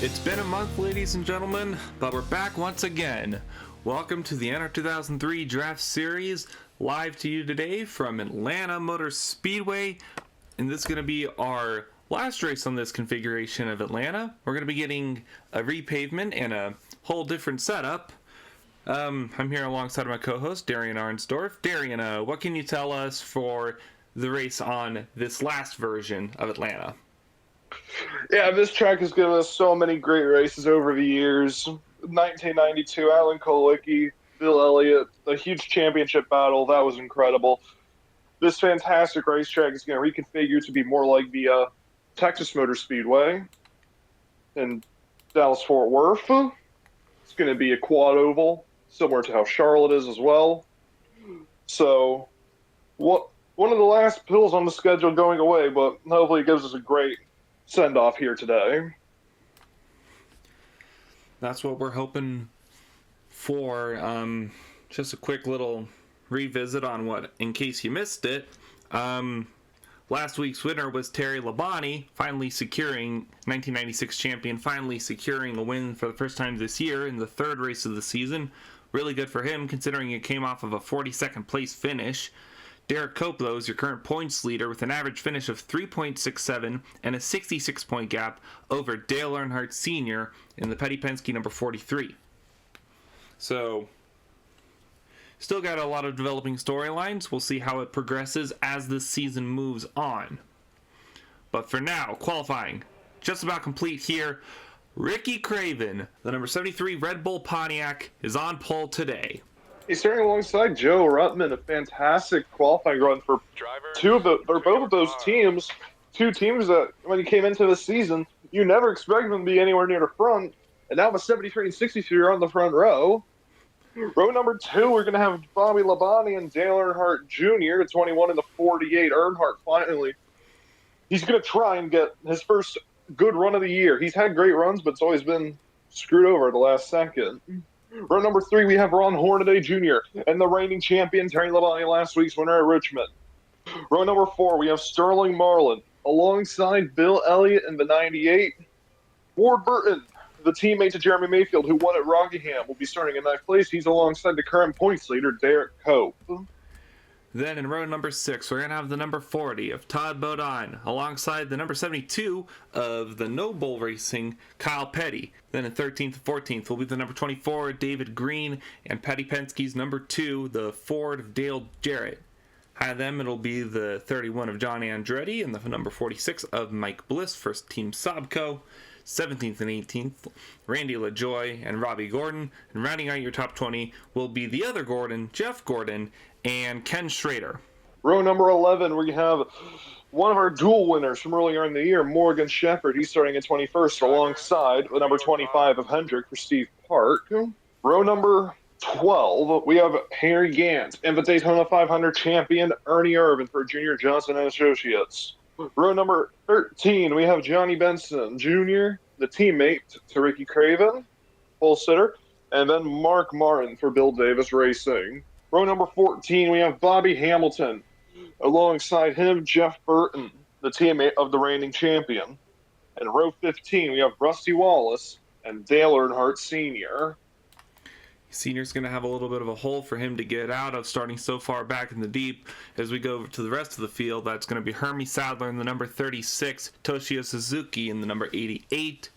It's been a month, ladies and gentlemen, but we're back once again. Welcome to the NR2003 Draft Series, live to you today from Atlanta Motor Speedway. And this is going to be our last race on this configuration of Atlanta. We're going to be getting a repavement and a whole different setup. I'm here alongside my co-host, Darien Arnsdorff. Darien, what can you tell us for the race on this last version of Atlanta? Yeah, this track has given us so many great races over the years. 1992, Alan Kolicki, Bill Elliott, a huge championship battle. That was incredible. This fantastic racetrack is going to reconfigure to be more like the Texas Motor Speedway in Dallas-Fort Worth. It's going to be a quad oval, similar to how Charlotte is as well. So, one of the last pills on the schedule going away, but hopefully it gives us a great send-off here today. That's what we're hoping for. Just a quick little revisit on what, in case you missed it, last week's winner was Terry Labonte, finally securing 1996 champion, finally securing a win for the first time this year in the third race of the season. Really good for him, considering it came off of a 42nd place finish. Derek Cope, though, is your current points leader with an average finish of 3.67 and a 66-point gap over Dale Earnhardt Sr. in the Petty Penske number 43. So, still got a lot of developing storylines. We'll see how it progresses as this season moves on. But for now, qualifying just about complete here. Ricky Craven, the number 73 Red Bull Pontiac, is on pole today. He's starting alongside Joe Ruttman, a fantastic qualifying run for both of those teams. Two teams that, when you came into the season, you never expected them to be anywhere near the front. And now with 73 and 63 are on the front row. Row number 2, we're going to have Bobby Labonte and Dale Earnhardt Jr., the 21 and the 48. Earnhardt finally, he's going to try and get his first good run of the year. He's had great runs, but it's always been screwed over at the last second. Row number 3, we have Ron Hornaday Jr. and the reigning champion, Terry Labonte, last week's winner at Richmond. Row number 4, we have Sterling Marlin alongside Bill Elliott in the 98. Ward Burton, the teammate to Jeremy Mayfield, who won at Rockingham, will be starting in 9th place. He's alongside the current points leader, Derek Cope. Then in row number 6, we're going to have the number 40 of Todd Bodine alongside the number 72 of the No Bull Racing, Kyle Petty. Then in 13th and 14th will be the number 24, David Green, and Petty Penske's number 2, the Ford of Dale Jarrett. Behind them, it'll be the 31 of John Andretti and the number 46 of Mike Bliss, first team Sobco. 17th and 18th, Randy LaJoy and Robbie Gordon. And rounding out your top 20 will be the other Gordon, Jeff Gordon, and Ken Schrader. Row number 11, we have one of our dual winners from earlier in the year, Morgan Shepherd. He's starting at 21st alongside the number 25 of Hendrick for Steve Park. Row number 12, we have Harry Gant and the Daytona 500 champion Ernie Irvin for Junior Johnson and Associates. Row number 13, we have Johnny Benson Jr., the teammate to Ricky Craven, full sitter, and then Mark Martin for Bill Davis Racing. Row number 14, we have Bobby Hamilton. Alongside him, Jeff Burton, the teammate of the reigning champion. And row 15, we have Rusty Wallace and Dale Earnhardt Sr. Senior's going to have a little bit of a hole for him to get out of, starting so far back in the deep. As we go over to the rest of the field, that's going to be Hermie Sadler in the number 36, Toshio Suzuki in the number 88.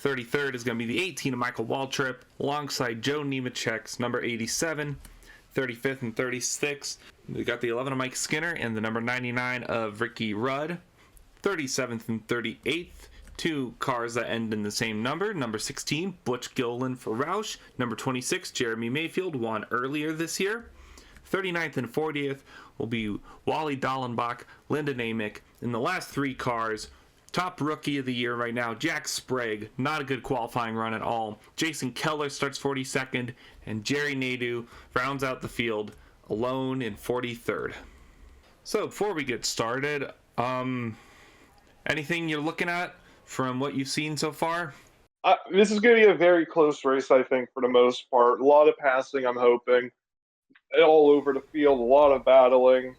33rd is going to be the 18 of Michael Waltrip, alongside Joe Nemechek's number 87. 35th and 36th, we got the 11 of Mike Skinner and the number 99 of Ricky Rudd. 37th and 38th, two cars that end in the same number. Number 16, Butch Gilliland for Roush. Number 26, Jeremy Mayfield, won earlier this year. 39th and 40th will be Wally Dallenbach, Linda Namick. In the last 3 cars, top rookie of the year right now, Jack Sprague. Not a good qualifying run at all. Jason Keller starts 42nd, and Jerry Nadeau rounds out the field alone in 43rd. So before we get started, anything you're looking at from what you've seen so far? This is going to be a very close race, I think, for the most part. A lot of passing, I'm hoping. All over the field, a lot of battling.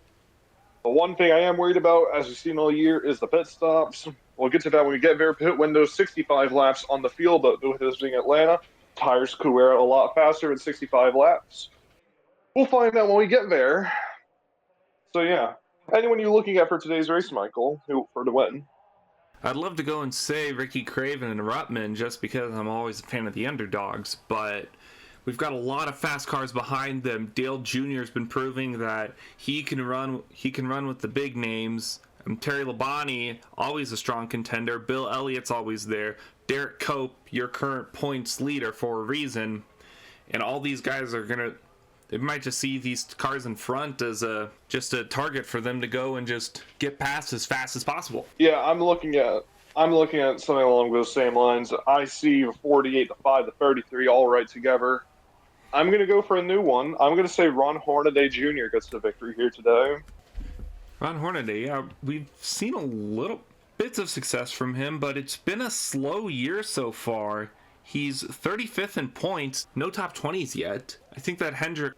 The one thing I am worried about, as we've seen all year, is the pit stops. we'll get to that when we get there. Pit window 65 laps on the field, but with this being Atlanta, tires could wear out a lot faster than 65 laps. We'll find out when we get there. So yeah, anyone you looking at for today's race, Michael, who for the win? I'd love to go and say Ricky Craven and Ruttman just because I'm always a fan of the underdogs, but we've got a lot of fast cars behind them. Dale Jr. has been proving that he can run with the big names. Terry Labonte, always a strong contender. Bill Elliott's always there. Derek Cope, your current points leader for a reason. And all these guys are gonna, they might just see these cars in front as just a target for them to go and just get past as fast as possible. Yeah, I'm looking at something along those same lines. I see 48 to 5 to 33 all right together. I'm going to go for a new one. I'm going to say Ron Hornaday Jr. gets the victory here today. Ron Hornaday, yeah, we've seen a little bits of success from him, but it's been a slow year so far. He's 35th in points, no top 20s yet. I think that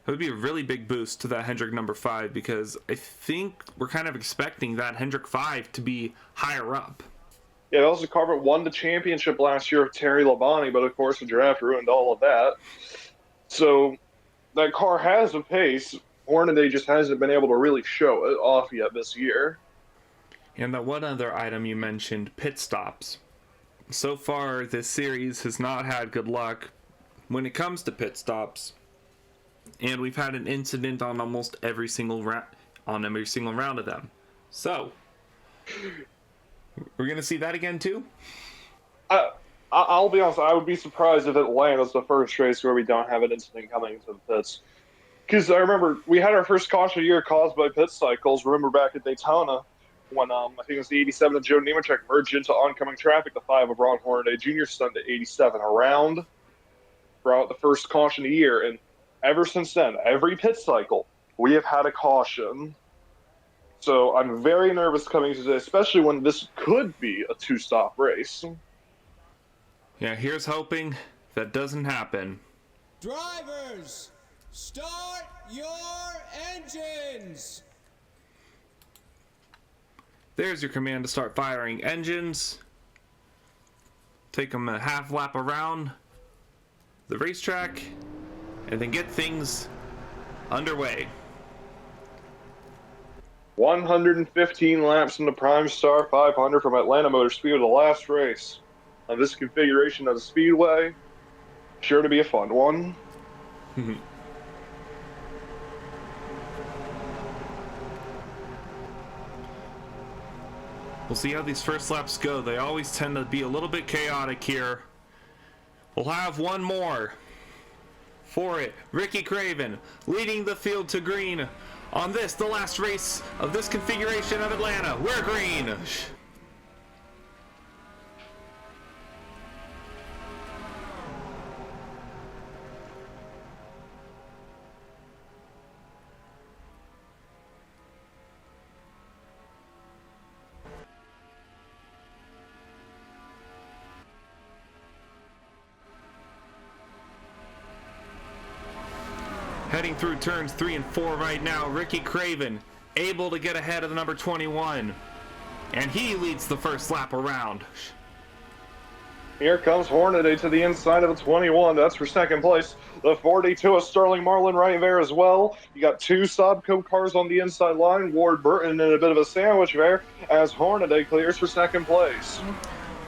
would be a really big boost to that Hendrick number 5, because I think we're kind of expecting that Hendrick 5 to be higher up. Yeah, Elsa Carver won the championship last year of Terry Labonte, but of course the draft ruined all of that. So that car has a pace. Hornaday just hasn't been able to really show it off yet this year. And that one other item you mentioned, pit stops. So far, this series has not had good luck when it comes to pit stops. And we've had an incident on almost every single round of them. So, we're going to see that again too? I'll be honest, I would be surprised if Atlanta's the first race where we don't have an incident coming into the pits. Because I remember we had our first caution of the year caused by pit cycles. Remember back at Daytona when I think it was the 87 of Joe Nemechek merged into oncoming traffic. The 5 of Ron Hornaday Jr. stunned to 87 around, brought the first caution of the year. And ever since then, every pit cycle, we have had a caution. So I'm very nervous coming today, especially when this could be a 2-stop race. Yeah, here's hoping that doesn't happen. Drivers, start your engines! There's your command to start firing engines. Take them a half lap around the racetrack, and then get things underway. 115 laps in the Primestar 500 from Atlanta Motor Speedway, the last race on this configuration of the Speedway. Sure to be a fun one. We'll see how these first laps go. They always tend to be a little bit chaotic here. We'll have one more. For it, Ricky Craven leading the field to green on this, the last race of this configuration of Atlanta. We're green. Heading through turns 3 and 4 right now, Ricky Craven able to get ahead of the number 21. And he leads the first lap around. Here comes Hornaday to the inside of the 21. That's for second place. The 42 of Sterling Marlin right there as well. You got 2 Sobco cars on the inside line. Ward Burton in a bit of a sandwich there as Hornaday clears for second place.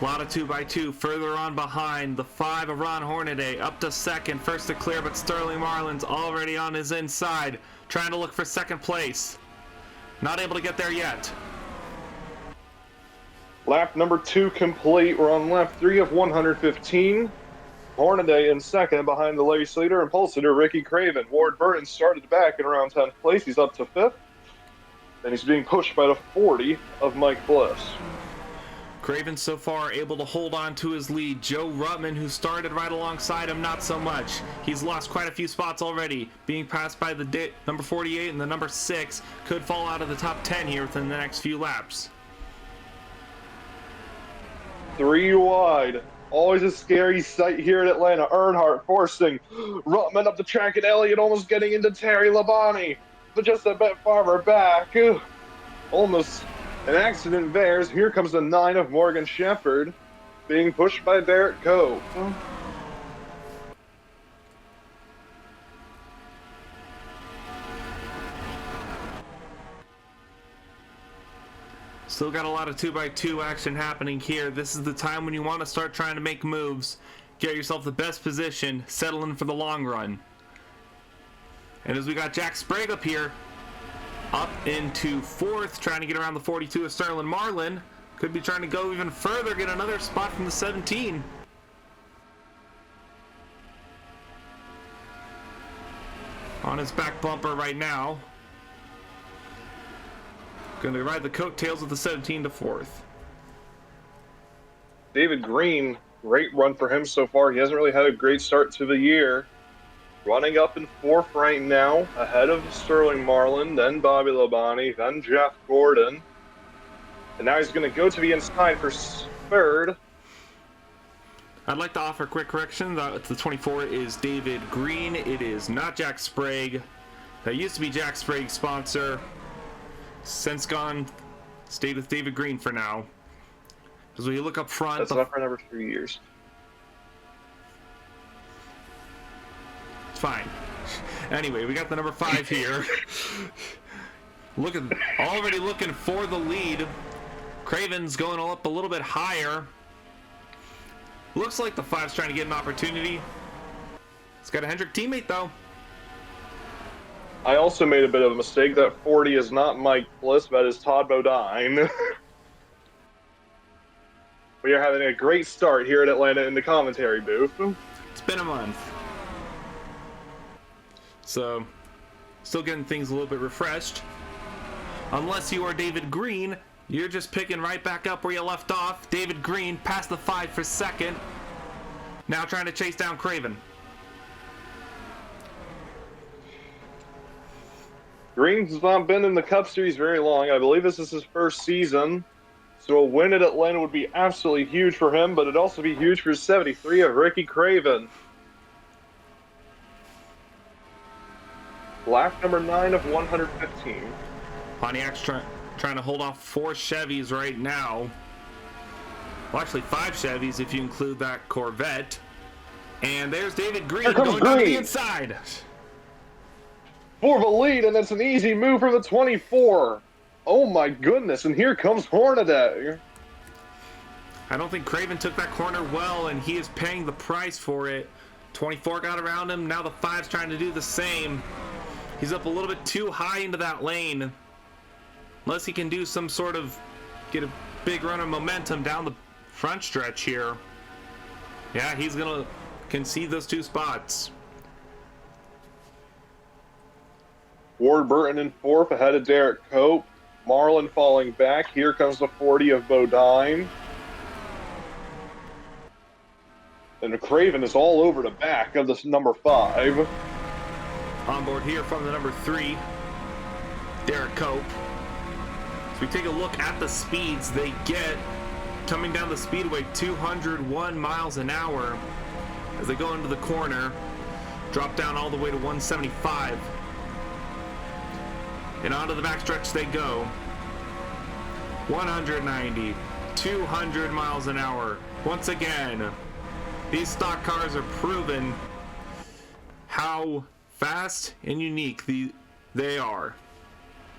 A lot of 2x2 further on behind. The 5 of Ron Hornaday up to second. First to clear, but Sterling Marlin's already on his inside, trying to look for second place. Not able to get there yet. Lap number 2 complete. We're on lap 3 of 115. Hornaday in second behind the race leader and pulse leader Ricky Craven. Ward Burton started back in around 10th place. He's up to 5th. And he's being pushed by the 40 of Mike Bliss. Craven so far able to hold on to his lead. Joe Ruttman, who started right alongside him, not so much. He's lost quite a few spots already, being passed by the number 48 and the number 6. Could fall out of the top 10 here within the next few laps. 3 wide. Always a scary sight here at Atlanta. Earnhardt forcing Ruttman up the track and Elliott almost getting into Terry Labonte. But just a bit farther back. Almost An accident there. Here comes the 9 of Morgan Shepherd, being pushed by Derek Cope. Still got a lot of 2x2 action happening here. This is the time when you want to start trying to make moves. Get yourself the best position, settle in for the long run. And as we got Jack Sprague up here, up into 4th, trying to get around the 42 of Sterling Marlin. Could be trying to go even further, get another spot from the 17. On his back bumper right now. Going to ride the coattails of the 17 to 4th. David Green, great run for him so far. He hasn't really had a great start to the year. Running up in 4th right now, ahead of Sterling Marlin, then Bobby Labonte, then Jeff Gordon. And now he's going to go to the inside for 3rd. I'd like to offer a quick correction. The 24 is David Green. It is not Jack Sprague. That used to be Jack Sprague's sponsor. Since gone, stayed with David Green for now. As we look up front, that's not for another 3 years. It's fine. Anyway, we got the number 5 here. Already looking for the lead. Craven's going up a little bit higher. Looks like the 5's trying to get an opportunity. It's got a Hendrick teammate though. I also made a bit of a mistake. That 40 is not Mike Bliss, that is Todd Bodine. We are having a great start here at Atlanta in the commentary booth. It's been a month. So, still getting things a little bit refreshed. Unless you are David Green, you're just picking right back up where you left off. David Green past the 5 for 2nd. Now trying to chase down Craven. Green's not been in the Cup Series very long. I believe this is his 1st season. So a win at Atlanta would be absolutely huge for him, but it'd also be huge for 73 of Ricky Craven. Lap number 9 of 115. Pontiac's trying to hold off 4 Chevys right now. Well, actually 5 Chevys if you include that Corvette. And there's David Green going down to the inside. For the lead, and it's an easy move for the 24. Oh my goodness, and here comes Hornaday. I don't think Craven took that corner well, and he is paying the price for it. 24 got around him, now the 5's trying to do the same. He's up a little bit too high into that lane. Unless he can do some sort of, get a big run of momentum down the front stretch here. Yeah, he's gonna concede those 2 spots. Ward Burton in 4th, ahead of Derek Cope. Marlin falling back. Here comes the 40 of Bodine. And Craven is all over the back of this number 5. On board here from the number 3, Derek Cope. So we take a look at the speeds they get coming down the speedway, 201 miles an hour as they go into the corner, drop down all the way to 175. And onto the backstretch they go. 190, 200 miles an hour. Once again, these stock cars are proven how fast and unique they are.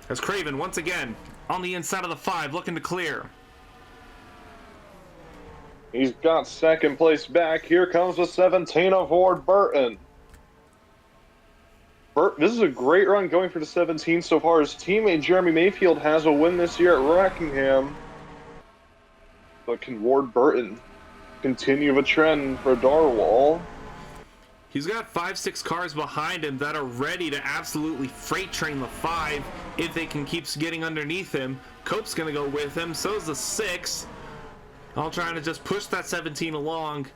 As Craven, once again, on the inside of the 5, looking to clear. He's got 2nd place back. Here comes the 17 of Ward Burton. This is a great run going for the 17 so far. His teammate Jeremy Mayfield has a win this year at Rockingham. But can Ward Burton continue the trend for Darwall? He's got 5-6 cars behind him that are ready to absolutely freight train the 5 if they can keep getting underneath him. Cope's going to go with him. So is the 6. All trying to just push that 17 along.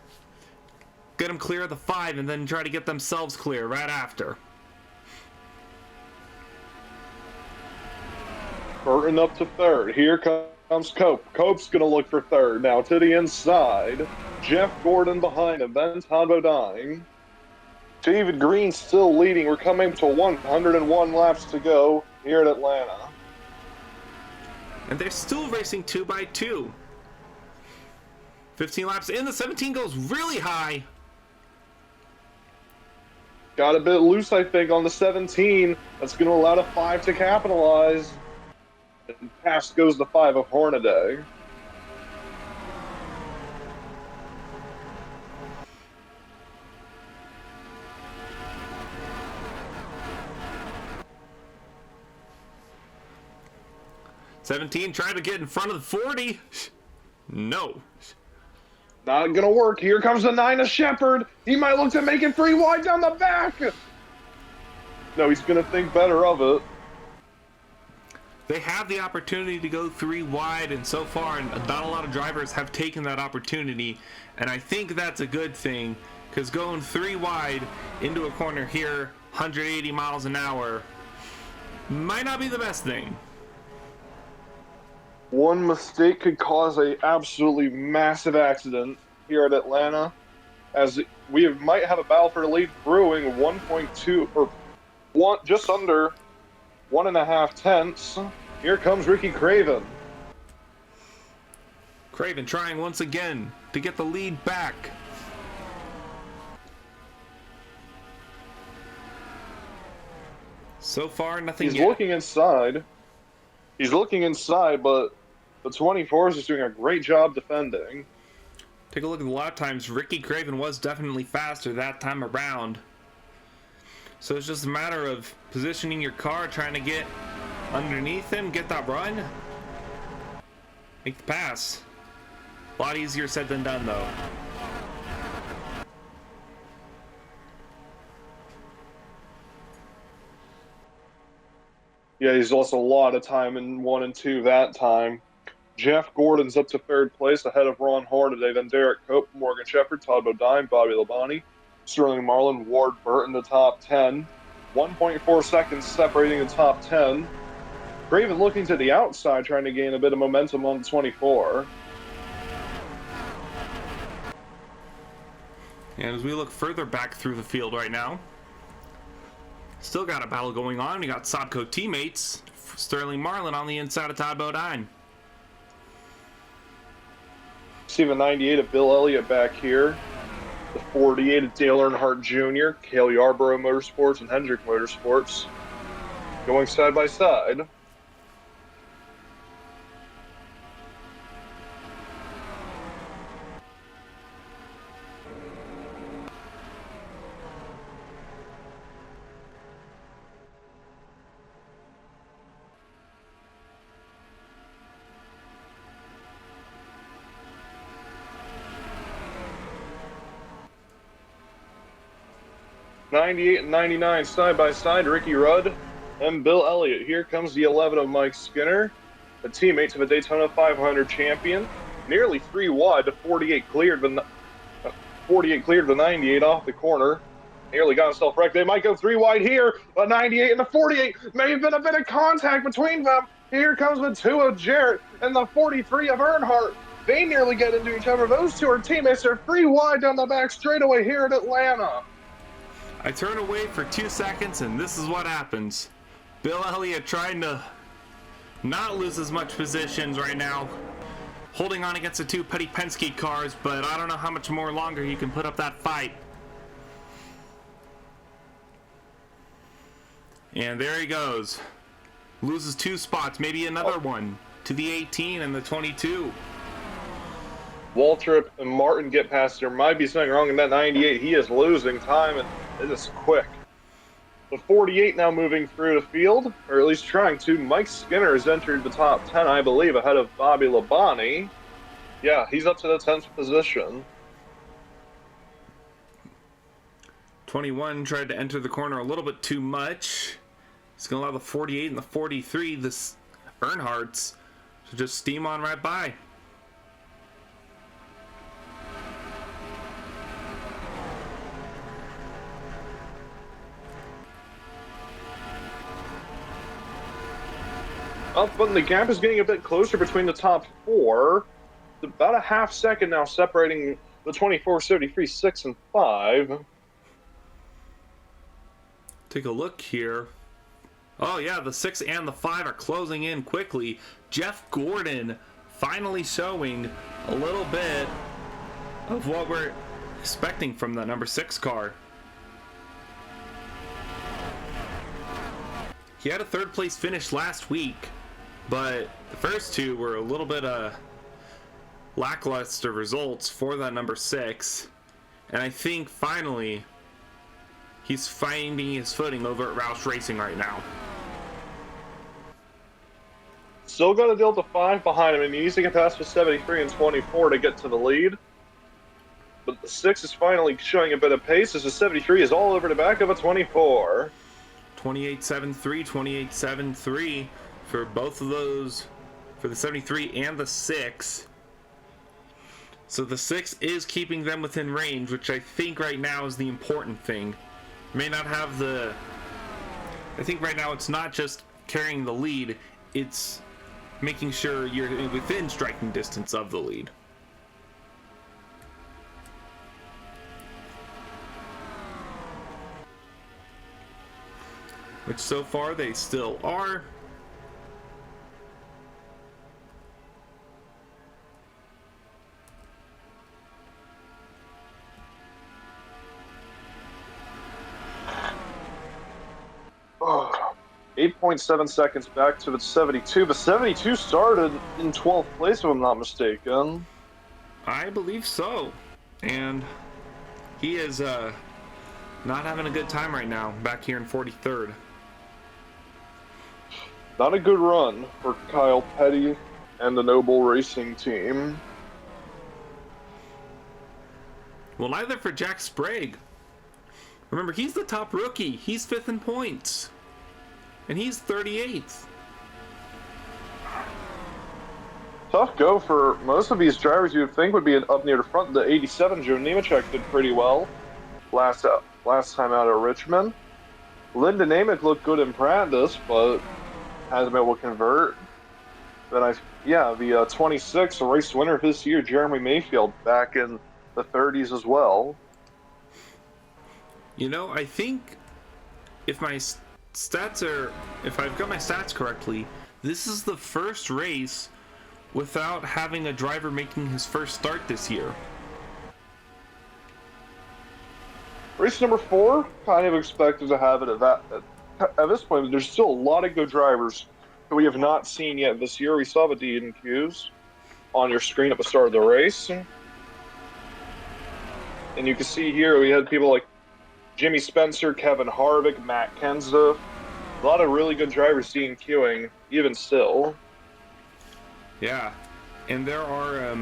Get him clear of the 5 and then try to get themselves clear right after. Burton up to 3rd. Here comes Cope. Cope's going to look for 3rd. Now to the inside. Jeff Gordon behind him. Then Todd Bodine. David Green still leading. We're coming to 101 laps to go here at Atlanta. And they're still racing 2x2. 15 laps in, the 17 goes really high. Got a bit loose, I think, on the 17. That's going to allow the 5 to capitalize. And past goes the 5 of Hornaday. '17 trying to get in front of the 40. No. Not going to work. Here comes the 9 of Shepard. He might look to make it 3 wide down the back. No, he's going to think better of it. They have the opportunity to go 3 wide, and so far, not a lot of drivers have taken that opportunity, and I think that's a good thing, because going 3 wide into a corner here, 180 miles an hour, might not be the best thing. One mistake could cause a absolutely massive accident here at Atlanta, as we might have a battle for the lead brewing. 1.2 or just under 1.5 tenths. Here comes Ricky Craven. Craven trying once again to get the lead back. So far, nothing He's yet. looking inside. He's looking inside, but the 24s is doing a great job defending. Take a look at the lap times. Ricky Craven was definitely faster that time around. So it's just a matter of positioning your car, trying to get underneath him, get that run, make the pass. A lot easier said than done, though. Yeah, he's lost a lot of time in 1 and 2 that time. Jeff Gordon's up to 3rd place ahead of Ron Hornaday, then Derek Cope, Morgan Shepherd, Todd Bodine, Bobby Labonte, Sterling Marlin, Ward Burton, the top 10. 1.4 seconds separating the top 10. Craven looking to the outside, trying to gain a bit of momentum on the 24. And as we look further back through the field right now, still got a battle going on. We got Sobco teammates, Sterling Marlin on the inside of Todd Bodine. See the 98 of Bill Elliott back here. The 48 of Dale Earnhardt Jr., Cale Yarborough Motorsports, and Hendrick Motorsports going side by side. '98 and '99 side by side, Ricky Rudd and Bill Elliott. Here comes the 11 of Mike Skinner, a teammate to the Daytona 500 champion. Nearly 3 wide to 48 cleared the 98 off the corner. Nearly got himself wrecked. They might go 3 wide here. The 98 and the 48 may have been a bit of contact between them. Here comes the 2 of Jarrett and the 43 of Earnhardt. They nearly get into each other. Those two are teammates. They're 3 wide down the back straightaway here at Atlanta. I turn away for 2 seconds, and this is what happens. Bill Elliott trying to not lose as much positions right now, holding on against the 2 Petty Penske cars, but I don't know how much more longer he can put up that fight. And there he goes. Loses 2 spots, maybe another one to the 18 and the 22. Waltrip and Martin get past. There might be something wrong in that 98. He is losing time, and it is quick. The 48 now moving through the field, or at least trying to. Mike Skinner has entered the top 10, I believe, ahead of Bobby Labonte. Yeah, he's up to the 10th position. 21 tried to enter the corner a little bit too much. He's going to allow the 48 and the 43, this Earnhardt's, to just steam on right by. But the gap is getting a bit closer between the top 4. About a half second now separating the 24, 73, 6, and 5. Take a look here. Oh yeah, the 6 and the 5 are closing in quickly. Jeff Gordon finally showing a little bit of what we're expecting from the number 6 car. He had a 3rd place finish last week, but the first 2 were a little bit lackluster results for that number 6. And I think finally he's finding his footing over at Roush Racing right now. Still got a Delta 5 behind him, and he needs to get past the 73 and 24 to get to the lead. But the 6 is finally showing a bit of pace as the 73 is all over the back of a 24. 28.73, 28.73 for both of those, for the 73 and the 6. So the 6 is keeping them within range, which I think right now is the important thing. May not have the... I think right now it's not just carrying the lead, it's making sure you're within striking distance of the lead. Which so far they still are. Oh, 8.7 seconds back to the 72. The 72 started in 12th place, if I'm not mistaken. I believe so. And he is not having a good time right now, back here in 43rd. Not a good run for Kyle Petty and the Noble Racing team. Well, neither for Jack Sprague. Remember, he's the top rookie. He's 5th in points. And he's 38th. Tough go for most of these drivers you would think would be up near the front. The 87, Joe Nemechek, did pretty well last time out at Richmond. Lyndon Namick looked good in practice, but hasn't been able to convert. Then the 26, race winner this year, Jeremy Mayfield, back in the 30s as well. You know, I think if my stats are, if I've got my stats correctly, this is the first race without having a driver making his first start this year. Race number 4, kind of expected to have it at this point. There's still a lot of good drivers that we have not seen yet this year. We saw the D&Qs on your screen at the start of the race. And you can see here we had people like Jimmy Spencer, Kevin Harvick, Matt Kenseth. A lot of really good drivers D&Qing, even still. Yeah, and there are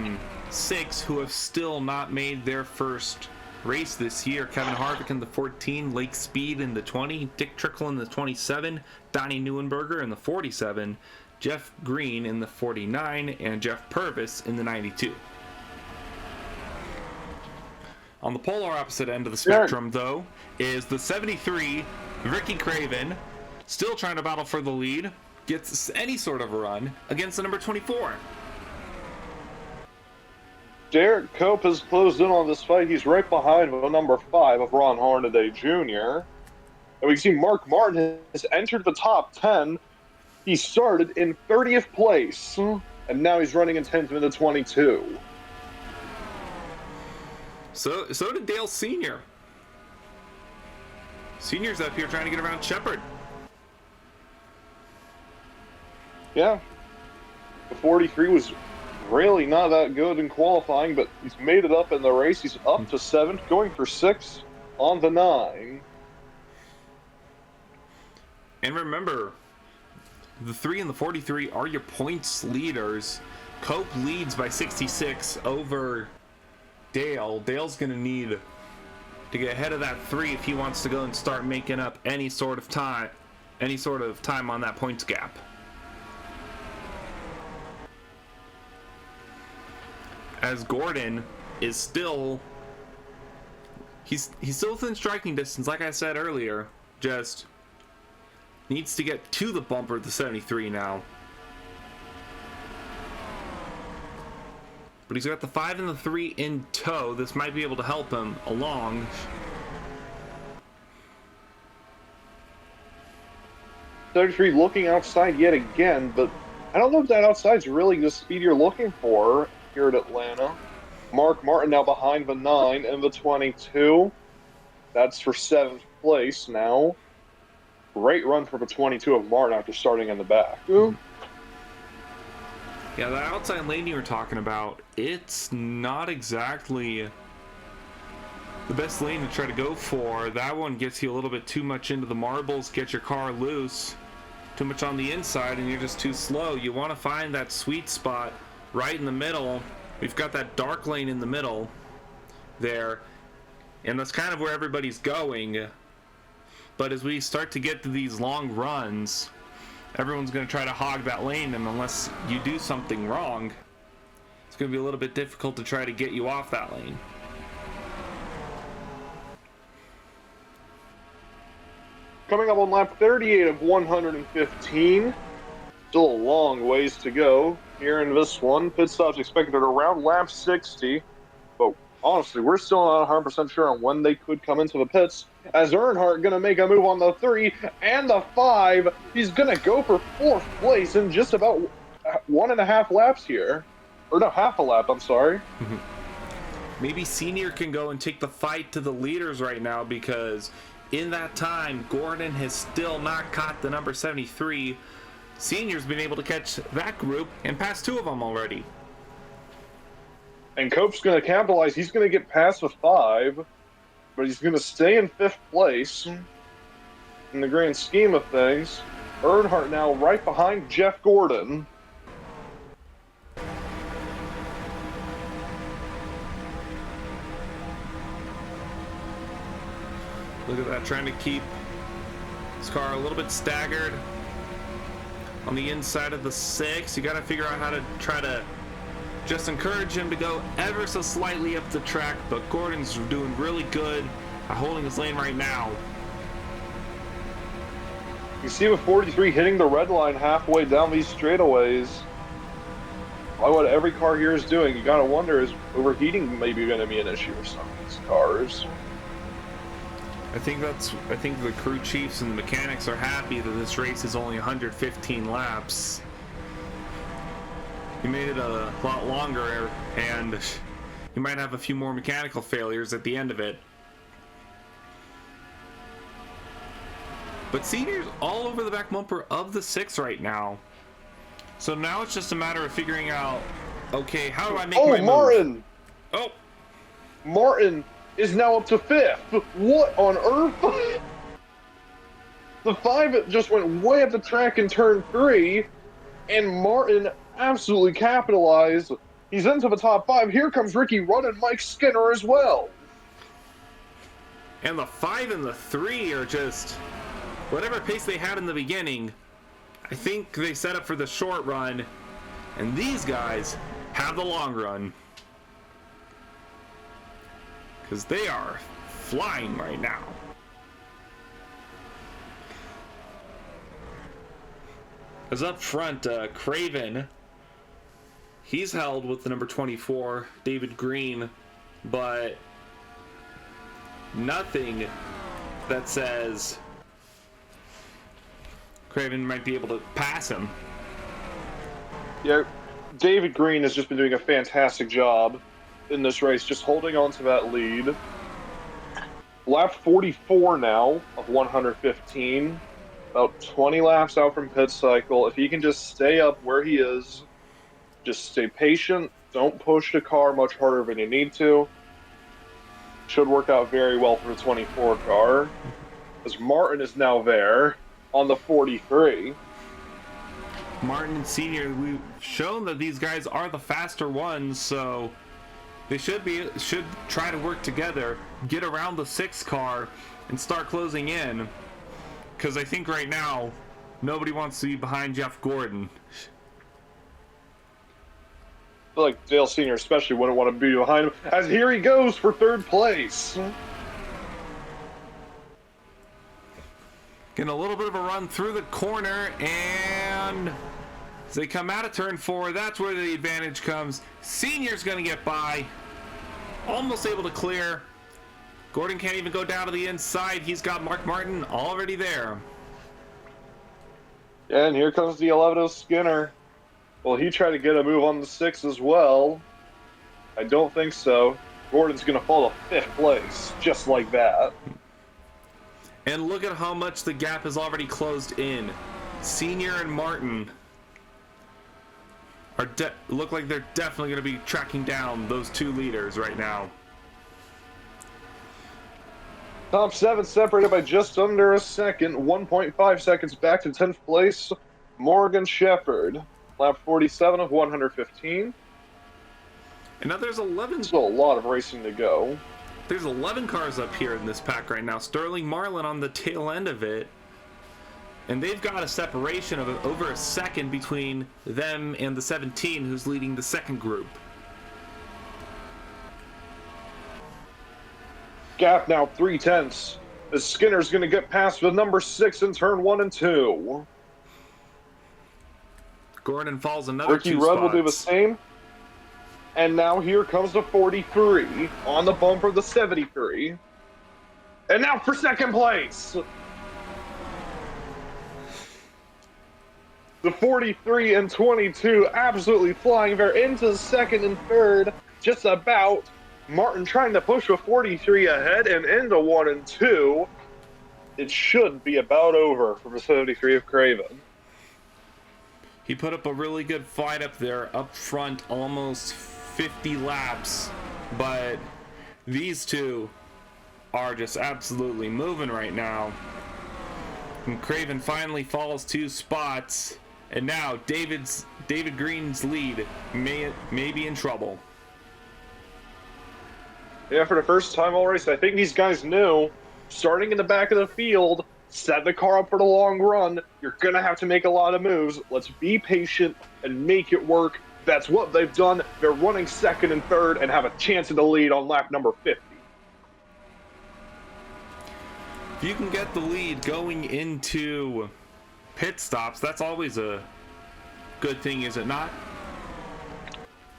6 who have still not made their first race this year. Kevin Harvick in the 14, Lake Speed in the 20, Dick Trickle in the 27, Donnie Neuenberger in the 47, Jeff Green in the 49, and Jeff Purvis in the 92. On the polar opposite end of the spectrum, though, is the 73, Ricky Craven, still trying to battle for the lead, gets any sort of a run against the number 24. Derek Cope has closed in on this fight. He's right behind the number 5 of Ron Hornaday Jr. And we see Mark Martin has entered the top 10. He started in 30th place, and now he's running in 10th in the 22. So did Dale Sr. Senior's up here trying to get around Shepard. Yeah. The 43 was really not that good in qualifying, but he's made it up in the race. He's up to 7th, going for 6th on the 9. And remember, the 3 and the 43 are your points leaders. Cope leads by 66 over Dale. Dale's going to need to get ahead of that 3 if he wants to go and start making up any sort of time on that points gap. As Gordon is still, he's still within striking distance, like I said earlier, just needs to get to the bumper of the 73 now. But he's got the 5 and the 3 in tow. This might be able to help him along. 33 looking outside yet again, but I don't know if that outside's really the speed you're looking for here at Atlanta. Mark Martin now behind the 9 and the 22. That's for 7th place now. Great run for the 22 of Martin after starting in the back. Yeah, that outside lane you were talking about, it's not exactly the best lane to try to go for. That one gets you a little bit too much into the marbles, get your car loose, too much on the inside, and you're just too slow. You want to find that sweet spot right in the middle. We've got that dark lane in the middle there, and that's kind of where everybody's going. But as we start to get to these long runs, everyone's going to try to hog that lane, and unless you do something wrong, it's going to be a little bit difficult to try to get you off that lane. Coming up on lap 38 of 115. Still a long ways to go here in this one. Pit stop's expected at around lap 60. But honestly, we're still not 100% sure on when they could come into the pits. As Earnhardt going to make a move on the 3 and the 5. He's going to go for 4th place in just about 1.5 laps here. Or no, half a lap, I'm sorry. Maybe Senior can go and take the fight to the leaders right now, because in that time, Gordon has still not caught the number 73. Senior's been able to catch that group and pass 2 of them already. And Cope's going to capitalize. He's going to get past the 5, but he's going to stay in 5th place in the grand scheme of things. Earnhardt now right behind Jeff Gordon. Look at that, trying to keep his car a little bit staggered on the inside of the 6. You got to figure out how to try to just encourage him to go ever so slightly up the track, but Gordon's doing really good at holding his lane right now. You see with 43 hitting the red line halfway down these straightaways. By what every car here is doing, you gotta wonder, is overheating maybe going to be an issue for some of these cars? I think the crew chiefs and the mechanics are happy that this race is only 115 laps. You made it a lot longer, and you might have a few more mechanical failures at the end of it. But Senior's all over the back bumper of the 6 right now. So now it's just a matter of figuring out, okay, how do I make my Martin! move? Oh, Martin is now up to 5th. What on earth? The 5 just went way up the track in turn 3, and Martin absolutely capitalized. He's into the top 5. Here comes Ricky Rudd and Mike Skinner as well. and the 5 and the 3 are just whatever pace they had in the beginning. I think they set up for the short run, and these guys have the long run, because they are flying right now. As up front, Craven, he's held with the number 24, David Green, but nothing that says Craven might be able to pass him. Yeah, David Green has just been doing a fantastic job in this race, just holding on to that lead. Lap 44 now of 115. About 20 laps out from pit cycle. If he can just stay up where he is, just stay patient, don't push the car much harder than you need to, should work out very well for the 24 car. As Martin is now there on the 43. Martin and Senior, we've shown that these guys are the faster ones, so they should try to work together, get around the 6 car, and start closing in. Because I think right now, nobody wants to be behind Jeff Gordon. I feel like Dale Sr. especially wouldn't want to be behind him, as here he goes for 3rd place. Getting a little bit of a run through the corner, and as they come out of turn 4, that's where the advantage comes. Senior's going to get by, almost able to clear. Gordon can't even go down to the inside. He's got Mark Martin already there. And here comes the 11 Skinner. Will he try to get a move on the 6 as well? I don't think so. Gordon's going to fall to 5th place, just like that. And look at how much the gap has already closed in. Senior and Martin are look like they're definitely going to be tracking down those two leaders right now. Top 7 separated by just under a second. 1.5 seconds back to 10th place. Morgan Shepherd. Lap 47 of 115. And now there's 11. Still a lot of racing to go. There's 11 cars up here in this pack right now. Sterling Marlin on the tail end of it. And they've got a separation of over a second between them and the 17 who's leading the second group. Gap now 3/10. As Skinner's going to get past the number 6 in turn 1 and 2. Gordon falls another Ricky 2 Rudd spots. will do the same. And now here comes the 43 on the bumper, the 73. And now for second place. The 43 and 22 absolutely flying there into second and third. Just about. Martin trying to push a 43 ahead and into 1 and 2. It should be about over for the 73 of Craven. He put up a really good fight up there, up front, almost 50 laps. But these two are just absolutely moving right now. And Craven finally falls 2 spots. And now David Green's lead may be in trouble. Yeah, for the first time all race, I think these guys knew, starting in the back of the field, set the car up for the long run, you're going to have to make a lot of moves. Let's be patient and make it work. That's what they've done. They're running second and third and have a chance of the lead on lap number 50. If you can get the lead going into pit stops, that's always a good thing, is it not?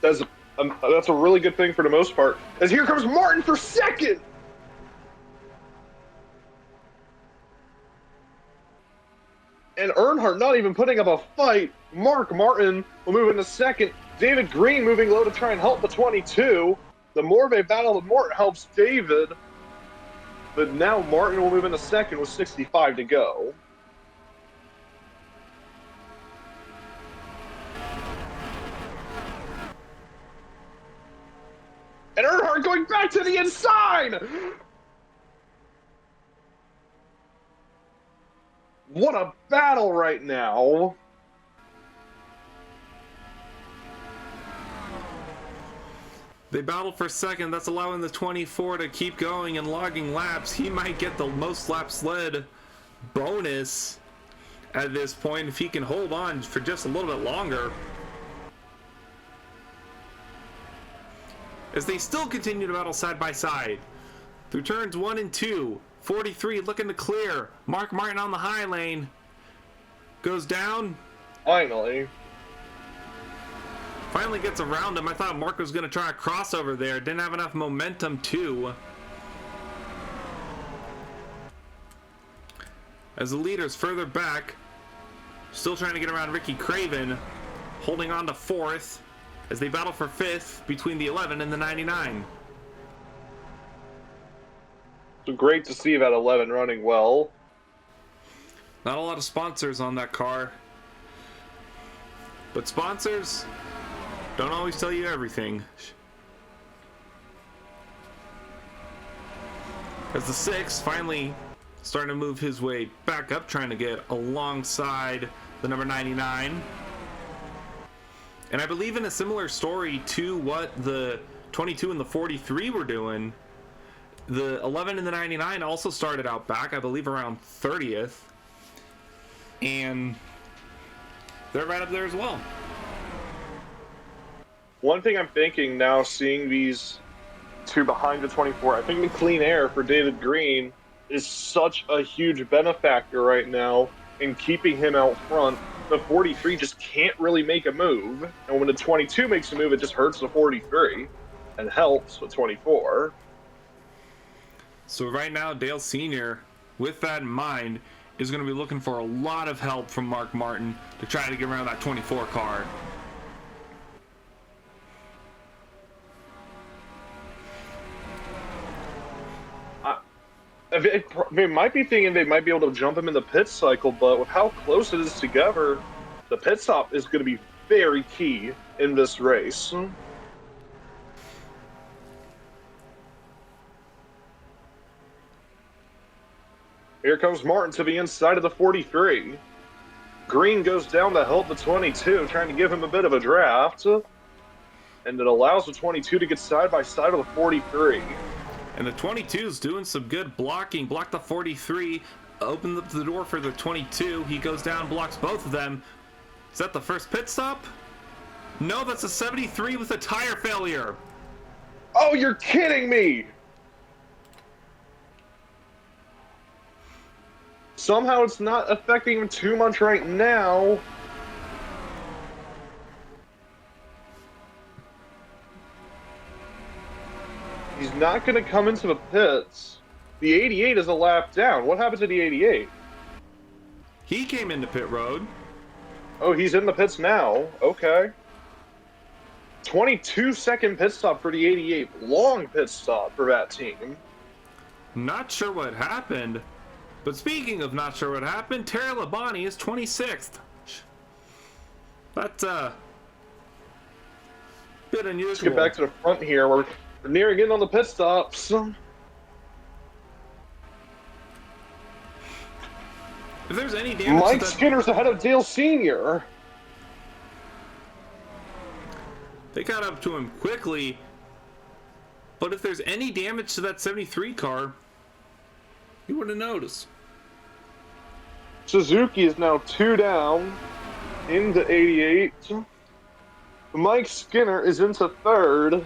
That's a really good thing for the most part. As here comes Martin for second! And Earnhardt not even putting up a fight. Mark Martin will move into second. David Green moving low to try and help the 22. The more they battle, the more it helps David. But now Martin will move into second with 65 to go. And Earnhardt going back to the inside! What a battle right now. They battle for second. That's allowing the 24 to keep going and logging laps. He might get the most laps led bonus at this point if he can hold on for just a little bit longer. As they still continue to battle side by side. Through turns 1 and 2. 43 looking to clear. Mark Martin on the high lane. Goes down. Finally gets around him. I thought Mark was going to try a crossover there. Didn't have enough momentum too. As the leader's further back. Still trying to get around Ricky Craven. Holding on to 4th. As they battle for 5th between the 11 and the 99. So great to see that 11 running well. Not a lot of sponsors on that car. But sponsors don't always tell you everything. As the 6 finally starting to move his way back up, trying to get alongside the number 99. And I believe in a similar story to what the 22 and the 43 were doing, the 11 and the 99 also started out back, I believe around 30th. And they're right up there as well. One thing I'm thinking now, seeing these two behind the 24, I think the clean air for David Green is such a huge benefactor right now in keeping him out front. The 43 just can't really make a move, and when the 22 makes a move, it just hurts the 43 and helps the 24. So right now, Dale Sr., with that in mind, is going to be looking for a lot of help from Mark Martin to try to get around that 24 car. They might be thinking they might be able to jump him in the pit cycle, but with how close it is together, the pit stop is going to be very key in this race. Here comes Martin to the inside of the 43. Green goes down to help the 22, trying to give him a bit of a draft. And it allows the 22 to get side by side with the 43. And the 22 is doing some good blocking. Blocked the 43, opened up the door for the 22. He goes down, blocks both of them. Is that the first pit stop? No, that's a 73 with a tire failure. Oh, you're kidding me! Somehow it's not affecting him too much right now. He's not going to come into the pits. The 88 is a lap down. What happened to the 88? He came into pit road. Oh, he's in the pits now. Okay. 22-second pit stop for the 88. Long pit stop for that team. Not sure what happened. But speaking of not sure what happened, Terry Labonte is 26th. That's bit unusual. Let's get back to the front here. We're nearing in on the pit stops. If there's any damage, Mike Skinner's ahead of Dale Sr. They got up to him quickly. But if there's any damage to that 73 car, you wouldn't notice. Suzuki is now 2 down into 88. Mike Skinner is into 3rd.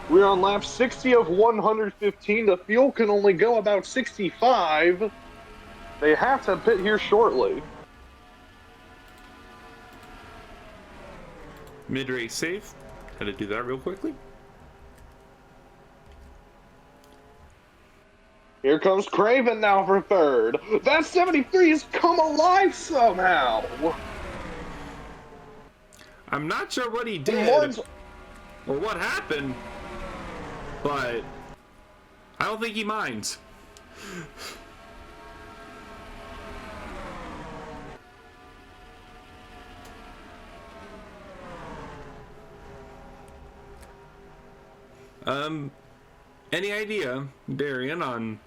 We're on lap 60 of 115. The field can only go about 65. They have to pit here shortly. Mid-race safe. Had to do that real quickly. Here comes Craven now for 3rd. That 73 has come alive somehow. I'm not sure what he did or what happened, but I don't think he minds. Any idea, Darien, on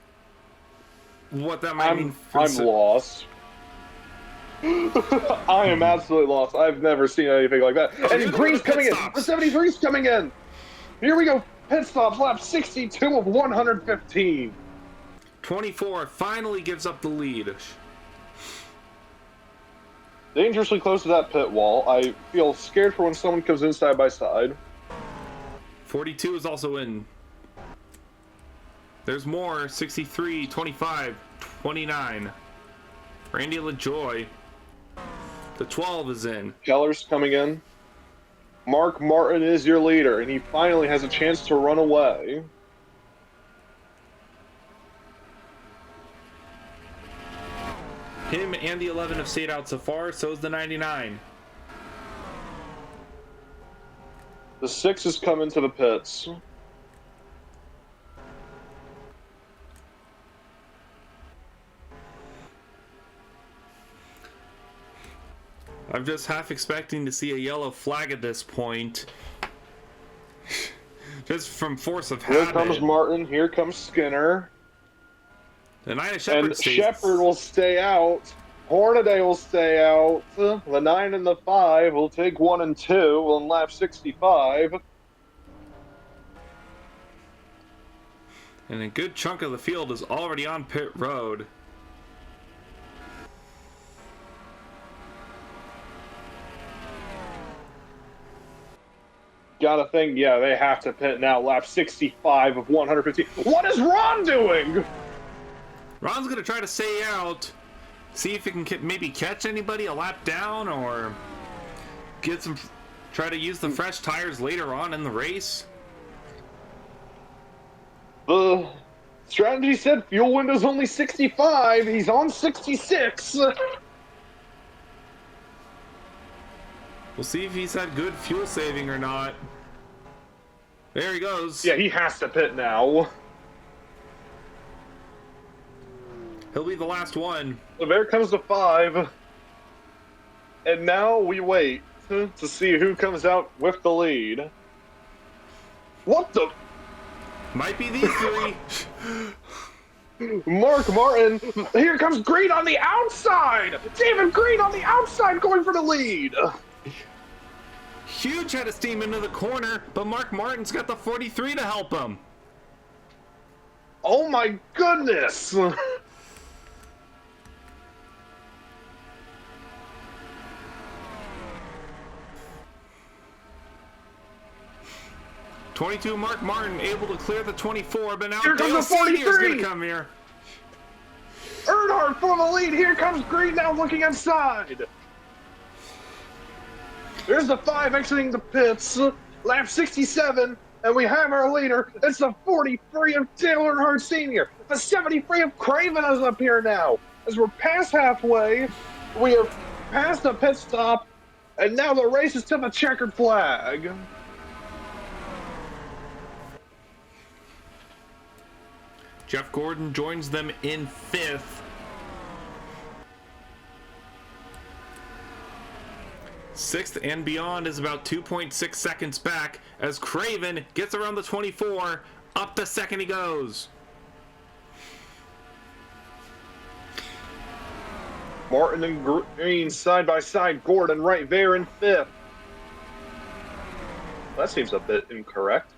what that might mean for I'm lost. I am absolutely lost. I've never seen anything like that. And Green's coming in. The 73's coming in. Here we go. Pit stops, lap 62 of 115. 24 finally gives up the lead. Dangerously close to that pit wall. I feel scared for when someone comes in side by side. 42 is also in. There's more. 63, 25, 29. Randy LaJoy. The 12 is in. Keller's coming in. Mark Martin is your leader, and he finally has a chance to run away. Him and the 11 have stayed out so far, so is the 99. The 6 is coming to the pits. I'm just half expecting to see a yellow flag at this point. Just from force of habit. Here comes Martin. Here comes Skinner. The 9 of Shepard And stays. Shepard will stay out. Hornaday will stay out. The 9 and the 5 will take 1 and 2 on lap 65. And a good chunk of the field is already on pit road. Gotta think, yeah, they have to pit now. Lap 65 of 115. What is Ron doing? Ron's going to try to stay out. See if he can maybe catch anybody a lap down or get some. Try to use the fresh tires later on in the race. The Strategy said fuel window's only 65. He's on 66. We'll see if he's had good fuel saving or not. There he goes. Yeah, he has to pit now. He'll be the last one. So there comes the 5. And now we wait to see who comes out with the lead. What the? Might be these three. Mark Martin. Here comes Green on the outside. David Green on the outside going for the lead. Huge head of steam into the corner, but Mark Martin's got the 43 to help him. Oh my goodness. 22 Mark Martin able to clear the 24, but now Here comes Dale the 43. Senior's gonna come here. Earnhardt for the lead. Here comes Green now looking inside. There's the 5 exiting the pits. Lap 67, and we have our leader. It's the 43 of Dale Earnhardt Sr. The 73 of Craven is up here now. As we're past halfway, we are past the pit stop, and now the race is to the checkered flag. Jeff Gordon joins them in 5th. Sixth and beyond is about 2.6 seconds back as Craven gets around the 24. Up the second he goes. Martin and Green side by side. Gordon right there in 5th. That seems a bit incorrect.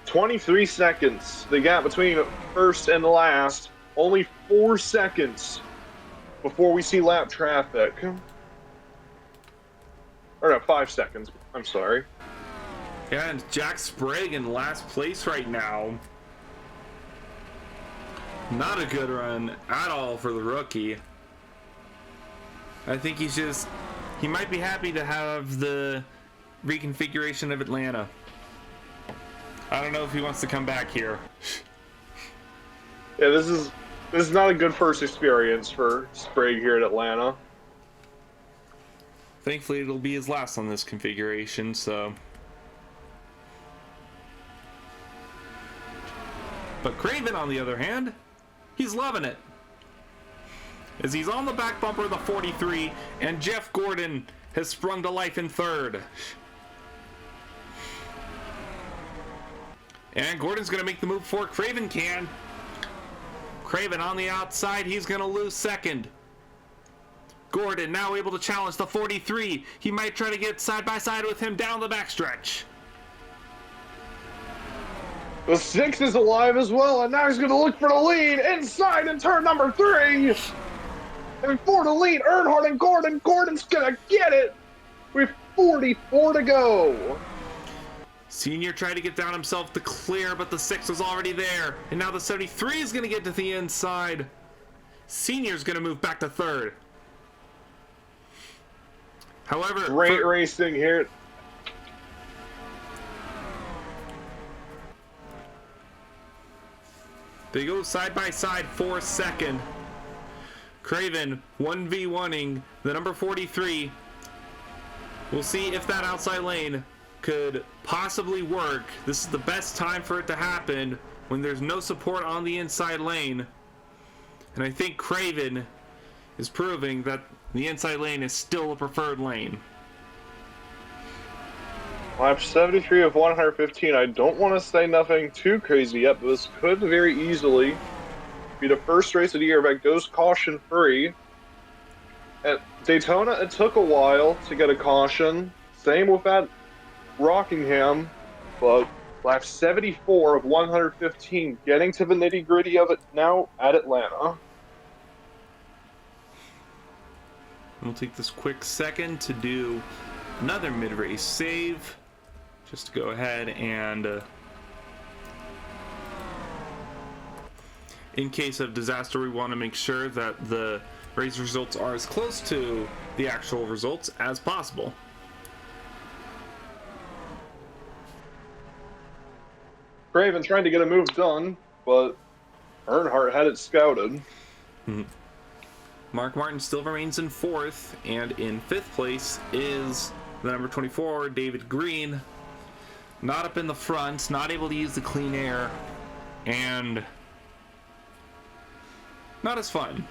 23 seconds. The gap between first and last. Only 4 seconds before we see lap traffic. Or no, 5 seconds. I'm sorry. Yeah, and Jack Sprague in last place right now. Not a good run at all for the rookie. I think he might be happy to have the reconfiguration of Atlanta. I don't know if he wants to come back here. Yeah, this is not a good first experience for Sprague here at Atlanta. Thankfully, it'll be his last on this configuration, so. But Craven, on the other hand, he's loving it. As he's on the back bumper of the 43, and Jeff Gordon has sprung to life in 3rd. And Gordon's going to make the move before Craven can. Craven on the outside, he's going to lose 2nd. Gordon now able to challenge the 43. He might try to get side by side with him down the backstretch. The 6 is alive as well, and now he's going to look for the lead inside in turn number 3. And for the lead, Earnhardt and Gordon. Gordon's going to get it with 44 to go. Senior tried to get down himself to clear, but the 6 was already there. And now the 73 is going to get to the inside. Senior's going to move back to 3rd. However, great racing here. They go side by side for 2nd. Craven 1v1ing the number 43. We'll see if that outside lane could possibly work. This is the best time for it to happen when there's no support on the inside lane. And I think Craven is proving that the inside lane is still a preferred lane. Lap 73 of 115. I don't want to say nothing too crazy yet, but this could very easily be the first race of the year that goes caution free. At Daytona, it took a while to get a caution. Same with that Rockingham, but lap 74 of 115, getting to the nitty-gritty of it now at Atlanta. We'll take this quick second to do another mid-race save, just to go ahead and in case of disaster, we want to make sure that the race results are as close to the actual results as possible. Craven trying to get a move done, but Earnhardt had it scouted. Mark Martin still remains in 4th, and in 5th place is the number 24, David Green. Not up in the front, not able to use the clean air, and not as fun.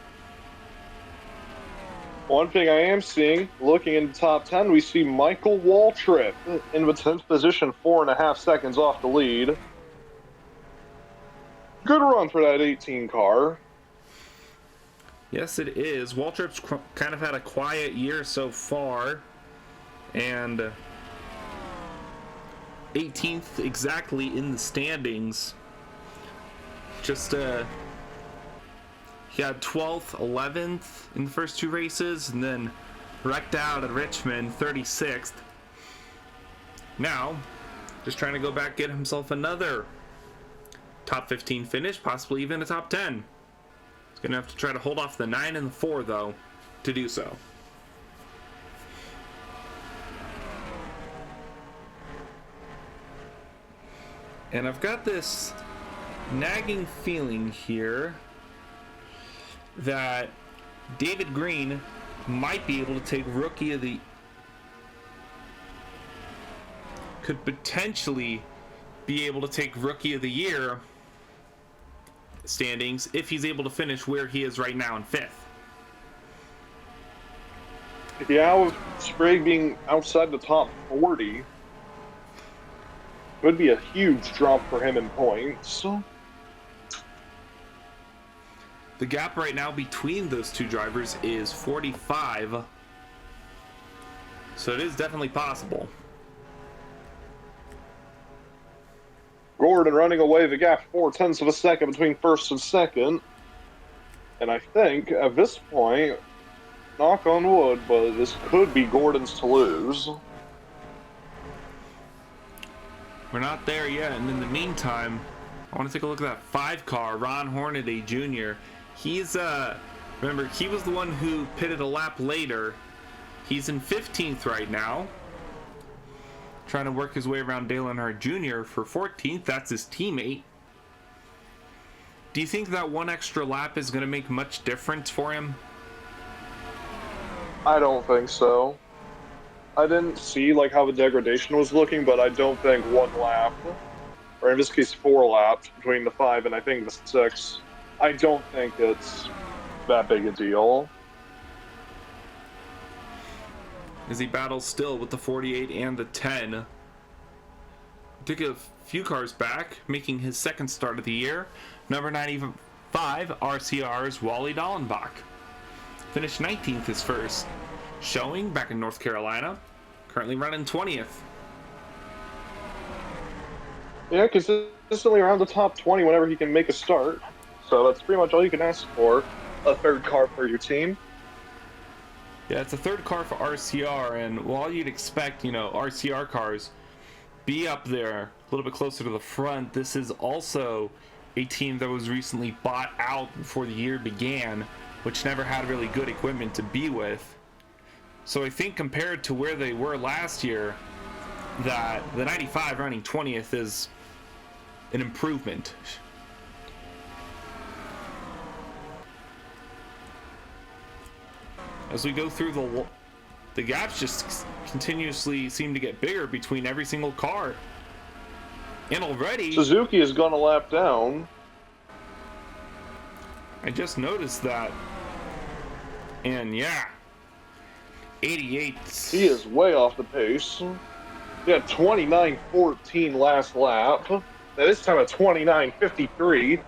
One thing I am seeing, looking in the top 10, we see Michael Waltrip in the 10th position, 4.5 seconds off the lead. Good run for that 18 car. Yes, it is. Waltrip's kind of had a quiet year so far, and 18th exactly in the standings. Just he had 12th, 11th in the first 2 races, and then wrecked out at Richmond, 36th. Now, just trying to go back, get himself another top 15 finish, possibly even a top 10. He's gonna have to try to hold off the 9 and the 4 though to do so. And I've got this nagging feeling here that David Green might be able to take Rookie of the... could potentially be able to take Rookie of the Year standings if he's able to finish where he is right now in 5th. Yeah, with Sprague being outside the top 40, would be a huge drop for him in points. The gap right now between those two drivers is 45, so it is definitely possible. Gordon running away the gap 0.4 of a second between first and second. And I think at this point, knock on wood, but this could be Gordon's to lose. We're not there yet, and in the meantime, I want to take a look at that 5 car, Ron Hornaday Jr. He's, remember, he was the one who pitted a lap later. He's in 15th right now, trying to work his way around Dale Earnhardt Jr. for 14th. That's his teammate. Do you think that one extra lap is going to make much difference for him? I don't think so. I didn't see like how the degradation was looking, but I don't think 1 lap, or in this case 4 laps between the 5 and I think the 6, I don't think it's that big a deal. As he battles still with the 48 and the 10. Took a few cars back, making his 2nd start of the year. Number 95, RCR's Wally Dallenbach. Finished 19th his first showing back in North Carolina. Currently running 20th. Yeah, consistently around the top 20 whenever he can make a start. So that's pretty much all you can ask for. A 3rd car for your team. Yeah, it's a 3rd car for RCR, and while you'd expect, you know, RCR cars be up there a little bit closer to the front, this is also a team that was recently bought out before the year began, which never had really good equipment to be with. So I think compared to where they were last year, that the 95 running 20th is an improvement. As we go through the gaps just continuously seem to get bigger between every single car. And already Suzuki has gone a lap down. I just noticed that. And yeah, 88. He is way off the pace. He had 29.14 last lap. Now this time at 29.53.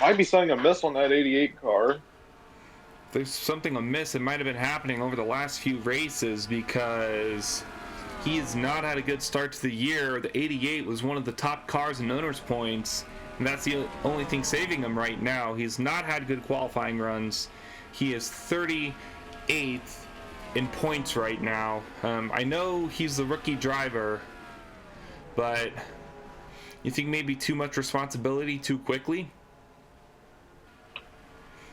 Might be something amiss on that 88 car. If there's something amiss, it might have been happening over the last few races, because he has not had a good start to the year. The 88 was one of the top cars in owners points, and that's the only thing saving him right now. He's not had good qualifying runs. He is 38th in points right now. I know he's the rookie driver, but you think maybe too much responsibility too quickly?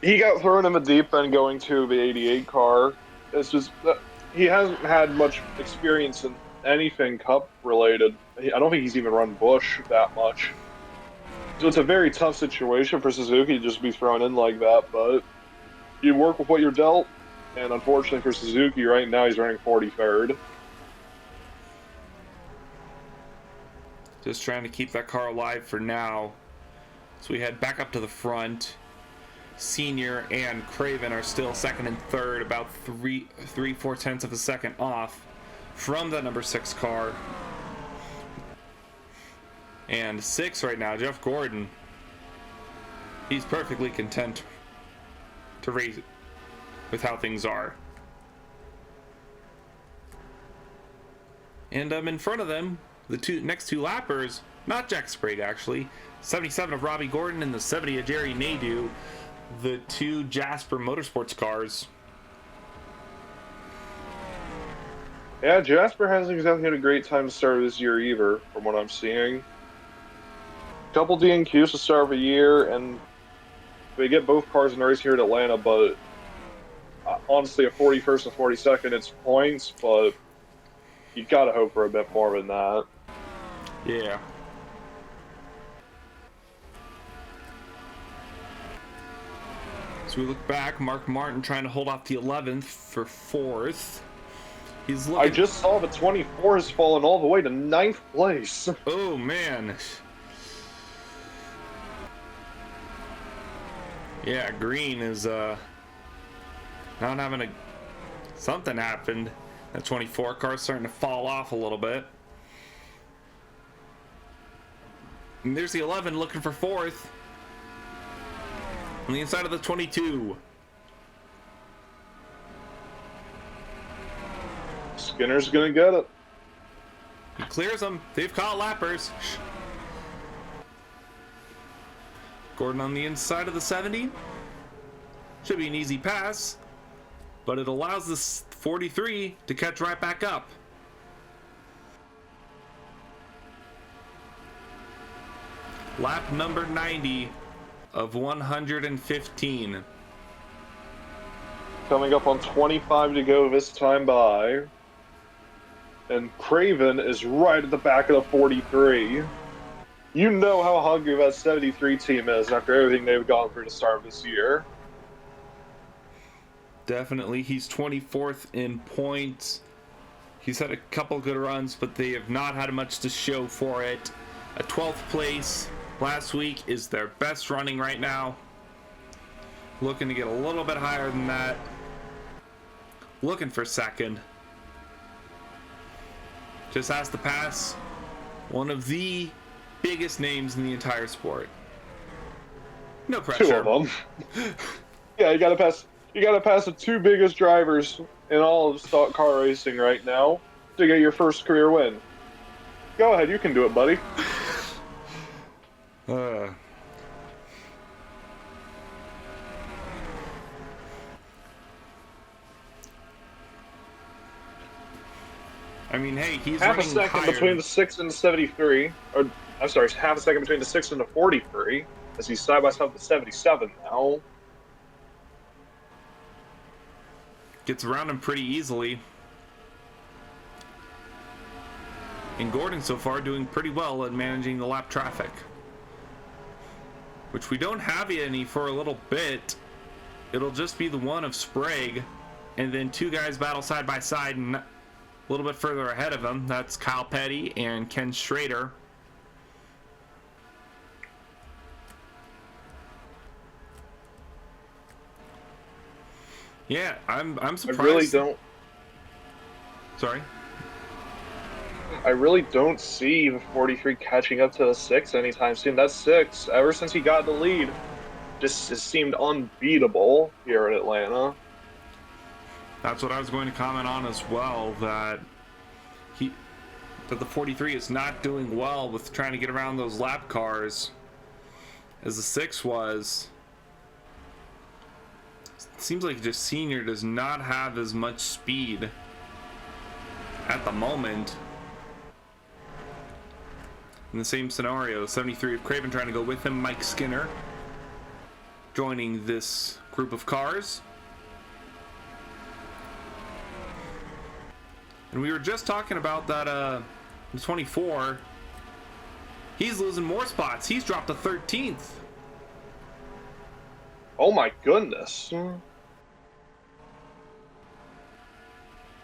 He got thrown in the deep end going to the 88 car. It's just he hasn't had much experience in anything Cup related. I don't think he's even run Bush that much. So it's a very tough situation for Suzuki to just be thrown in like that, but you work with what you're dealt, and unfortunately for Suzuki, right now he's running 43rd. Just trying to keep that car alive for now. So we head back up to the front. Senior and Craven are still second and third, about 3/4 of a second off from the number 6 car. And 6 right now, Jeff Gordon. He's perfectly content to race it with how things are. And in front of them, the next two lappers, not Jack Sprague actually, 77 of Robbie Gordon and the 70 of Jerry Nadeau, the two Jasper Motorsports cars. Yeah, Jasper hasn't exactly had a great time to start this year either, from what I'm seeing. Couple DNQs to start of the year, and they get both cars in the race here at Atlanta, but honestly, a 41st and 42nd, it's points, but you gotta hope for a bit more than that. Yeah. So we look back, Mark Martin trying to hold off the 11th for 4th. He's looking... I just saw the 24 has fallen all the way to 9th place. Oh, man. Yeah, Green is not having a... Something happened. That 24 car's starting to fall off a little bit. And there's the 11 looking for 4th. On the inside of the 22. Skinner's gonna get it. He clears them. They've caught lappers. Gordon on the inside of the 70. Should be an easy pass, but it allows this 43 to catch right back up. Lap number 90 of 115. Coming up on 25 to go this time by. And Craven is right at the back of the 43. You know how hungry that 73 team is after everything they've gone through to start this year. Definitely. He's 24th in points. He's had a couple good runs, but they have not had much to show for it. A 12th place last week is their best running right now. Looking to get a little bit higher than that. Looking for second. Just has to pass one of the biggest names in the entire sport. No pressure. 2 of them. Yeah, you gotta pass the 2 biggest drivers in all of stock car racing right now to get your first career win. Go ahead, you can do it, buddy. I mean, hey, he's half a running second higher. between the 6 and the 73. Or, I'm sorry, half a second between the 6 and the 43, as he's side by side with the 77 now. Gets around him pretty easily. And Gordon so far doing pretty well at managing the lap traffic, which we don't have any for a little bit. It'll just be the one of Sprague, and then 2 guys battle side by side and a little bit further ahead of him. That's Kyle Petty and Ken Schrader. Yeah, I'm surprised. I really don't. Sorry. I really don't see the 43 catching up to the 6 anytime soon. That 6, ever since he got the lead, just seemed unbeatable here in Atlanta. That's what I was going to comment on as well, that the 43 is not doing well with trying to get around those lap cars as the 6 was. It seems like just Senior does not have as much speed at the moment. In the same scenario, 73 of Craven trying to go with him, Mike Skinner joining this group of cars. And we were just talking about that 24. He's losing more spots. He's dropped to 13th. Oh my goodness.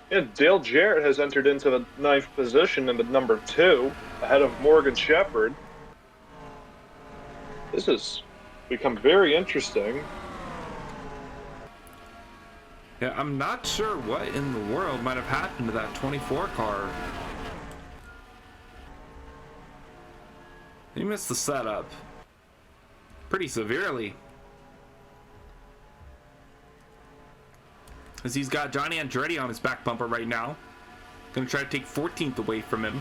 Yeah, Dale Jarrett has entered into the 9th position in the number 2, ahead of Morgan Shepherd. This has become very interesting. Yeah, I'm not sure what in the world might have happened to that 24 car. He missed the setup pretty severely, as he's got Johnny Andretti on his back bumper right now. Gonna try to take 14th away from him.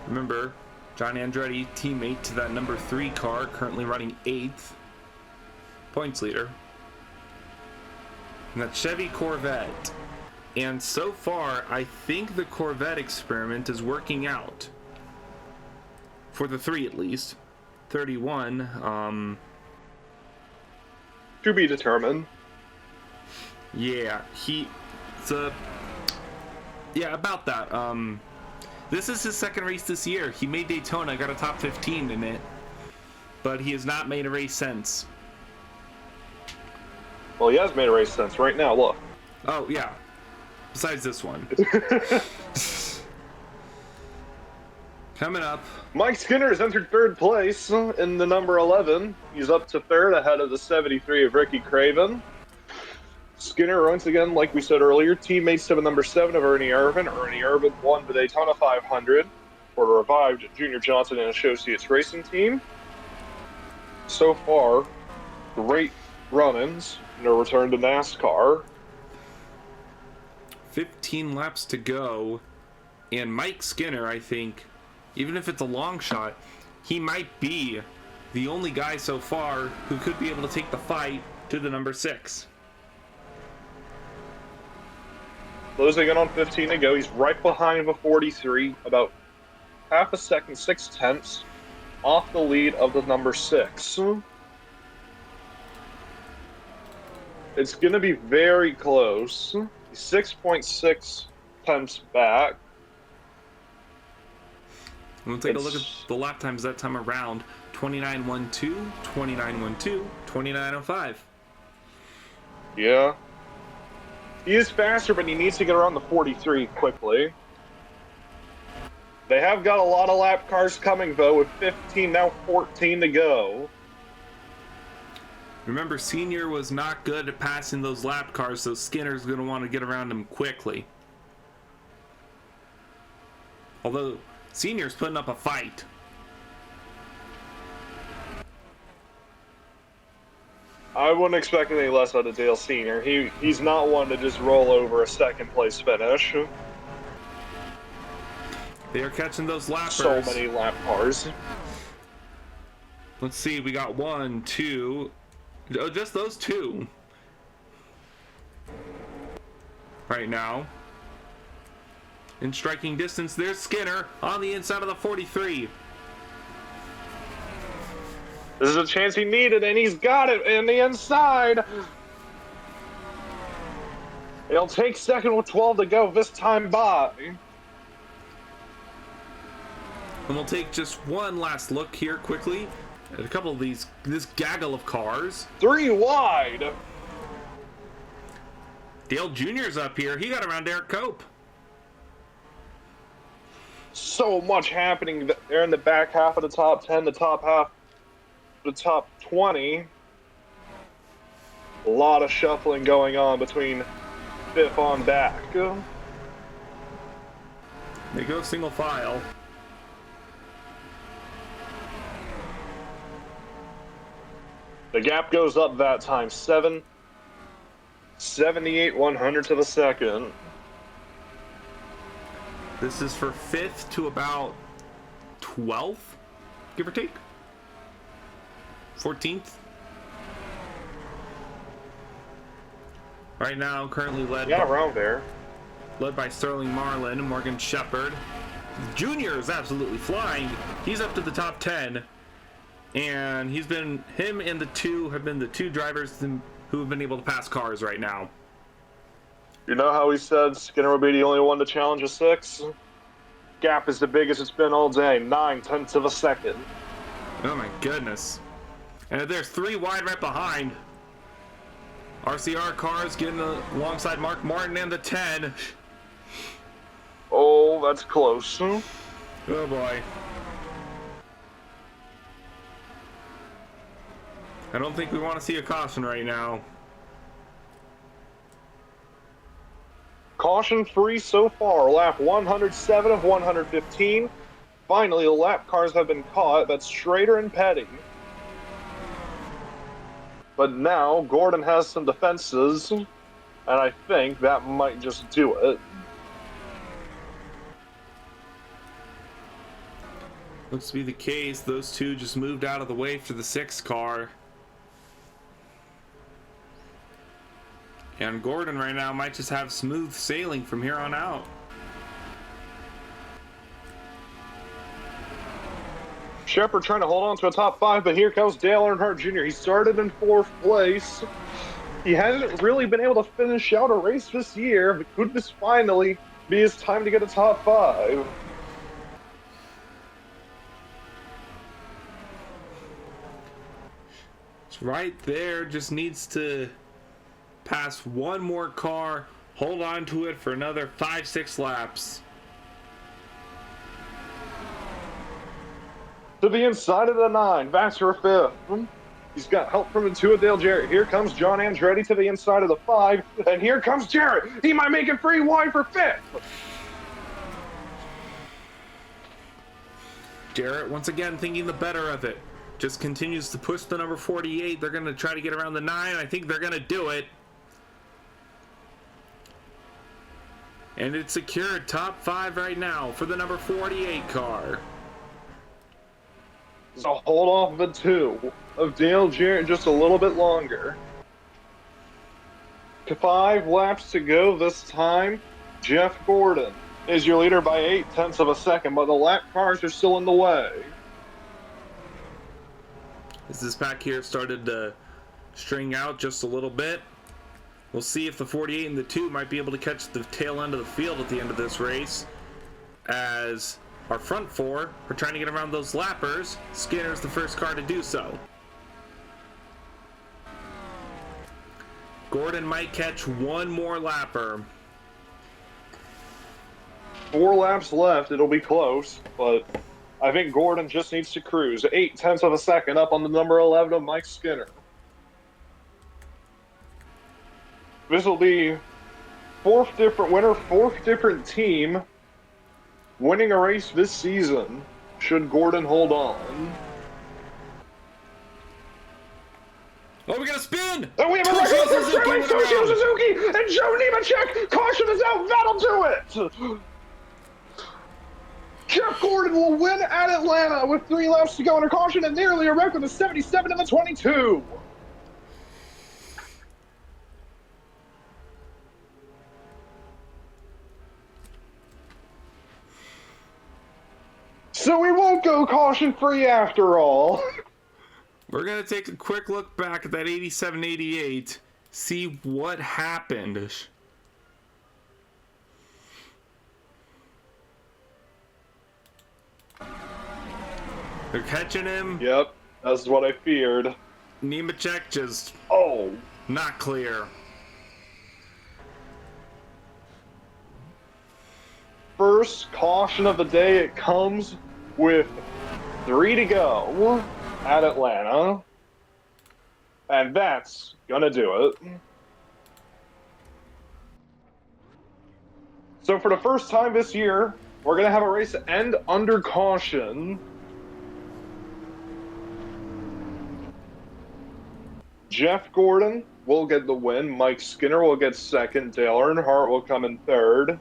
Remember, Johnny Andretti, teammate to that number 3 car, currently running 8th. Points leader. And that Chevy Corvette. And so far, I think the Corvette experiment is working out. For the 3 at least. 31, To be determined. yeah, yeah, about that. This is his 2nd race this year. He made Daytona, got a top 15 in it, but he has not made a race since. Well, he has made a race since. Right now, look. Oh, yeah. Besides this one. Coming up. Mike Skinner has entered 3rd place in the number 11. He's up to 3rd ahead of the 73 of Ricky Craven. Skinner, once again, like we said earlier, teammates to the number 7 of Ernie Irvan. Ernie Irvan won the Daytona 500 for the revived Junior Johnson and Associates Racing Team. So far, great run-ins. No return to NASCAR. 15 laps to go. And Mike Skinner, I think, even if it's a long shot, he might be the only guy so far who could be able to take the fight to the number 6. Closing in on 15 to go. He's right behind the 43, about half a second, 6/10 off the lead of the number 6. It's going to be very close. He's 6.6 tenths back. We'll take a look at the lap times that time around. 29.12, 29.12, 29.05. Yeah. He is faster, but he needs to get around the 43 quickly. They have got a lot of lap cars coming, though, with 15, now 14 to go. Remember, Senior was not good at passing those lap cars, so Skinner's going to want to get around him quickly. Although, Senior's putting up a fight. I wouldn't expect any less out of Dale Senior. He's not one to just roll over a 2nd place finish. They are catching those lappers. So many lap cars. Let's see, we got 1, 2... Oh, just those 2. Right now. In striking distance, there's Skinner on the inside of the 43. This is a chance he needed, and he's got it in the inside. He'll take 2nd with 12 to go this time by. And we'll take just one last look here quickly at a couple of this gaggle of cars. 3 wide. Dale Jr.'s up here. He got around Derek Cope. So much happening there in the back half of the top 10, the top half, the top 20. A lot of shuffling going on between 5th on back. They go single file. The gap goes up that time, 78 100 to the second. This is for 5th to about 12th, give or take. 14th. Right now, currently led. Yeah, around there. Led by Sterling Marlin and Morgan Shepherd. Junior is absolutely flying. He's up to the top 10. And him and the 2 have been the 2 drivers who have been able to pass cars right now. You know how we said Skinner would be the only one to challenge a 6? Gap is the biggest it's been all day, 9/10 of a second. Oh my goodness. And there's 3 wide right behind. RCR cars getting alongside Mark Martin and the 10. Oh, that's close. Oh boy. I don't think we want to see a caution right now. Caution free so far, lap 107 of 115. Finally, the lap cars have been caught. That's Schrader and Petty. But now, Gordon has some defenses, and I think that might just do it. Looks to be the case. Those two just moved out of the way for the 6 car. And Gordon right now might just have smooth sailing from here on out. Shepard trying to hold on to a top 5, but here comes Dale Earnhardt Jr. He started in 4th place. He hasn't really been able to finish out a race this year, but could this finally be his time to get a top 5? It's right there, just needs to pass one more car, hold on to it for another 5-6 laps. To the inside of the 9, Vassar 5th. He's got help from the 2 of Dale Jarrett. Here comes John Andretti to the inside of the 5, and here comes Jarrett. He might make it 3 wide for 5th. Jarrett once again thinking the better of it. Just continues to push the number 48. They're going to try to get around the 9. I think they're going to do it. And it's secured top 5 right now for the number 48 car. So hold off the 2 of Dale Jarrett just a little bit longer. 5 laps to go this time. Jeff Gordon is your leader by 0.8 of a second, but the lap cars are still in the way. As this pack here started to string out just a little bit, we'll see if the 48 and the 2 might be able to catch the tail end of the field at the end of this race, as our front 4 are trying to get around those lappers. Skinner's the first car to do so. Gordon might catch one more lapper. 4 laps left, it'll be close, but I think Gordon just needs to cruise. 0.8 of a second up on the number 11 of Mike Skinner. This will be 4th different winner, 4th different team winning a race this season, should Gordon hold on. Oh, we got a spin! And we have a record for Toshio Suzuki and Joe Nemechek. Caution is out, that'll do it! Jeff Gordon will win at Atlanta with 3 laps to go under caution and nearly a record of 77 in the 22. So we won't go caution free after all. We're going to take a quick look back at that 87-88, see what happened. They're catching him. Yep, that's what I feared. Nemechek just not clear. First caution of the day, it comes with 3 to go at Atlanta. And that's gonna do it. So for the first time this year, we're gonna have a race end under caution. Jeff Gordon will get the win. Mike Skinner will get second. Dale Earnhardt will come in third.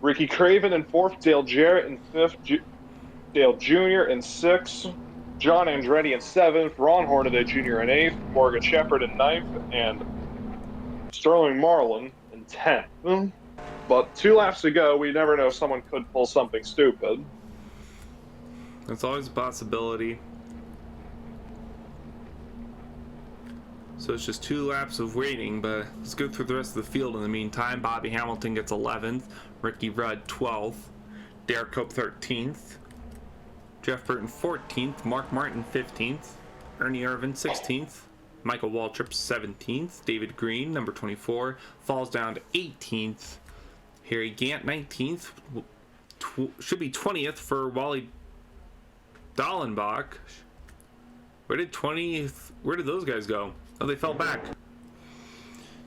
Ricky Craven in fourth. Dale Jarrett in fifth. Dale Jr. in sixth. John Andretti in seventh. Ron Hornaday Jr. in eighth. Morgan Shepherd in ninth. And Sterling Marlin in 10th. But 2 laps to go. We never know. Someone could pull something stupid. That's always a possibility. So it's just 2 laps of waiting, but let's go through the rest of the field in the meantime. Bobby Hamilton gets 11th, Ricky Rudd 12th, Derek Cope 13th, Jeff Burton 14th, Mark Martin 15th, Ernie Irvin 16th, Michael Waltrip 17th, David Green, number 24, falls down to 18th, Harry Gant 19th, should be 20th for Wally Dallenbach. Where did those guys go? Oh, they fell back.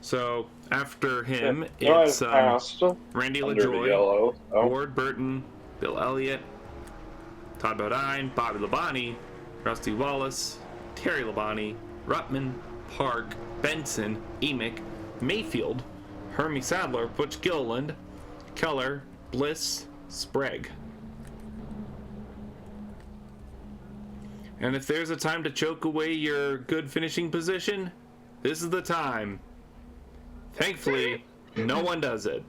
So after him, it's Randy LaJoy, Ward Burton, Bill Elliott, Todd Bodine, Bobby Labonte, Rusty Wallace, Terry Labonte, Ruttman, Park, Benson, Emick, Mayfield, Hermie Sadler, Butch Gilliland, Keller, Bliss, Sprague. And if there's a time to choke away your good finishing position, this is the time. Thankfully, no one does it.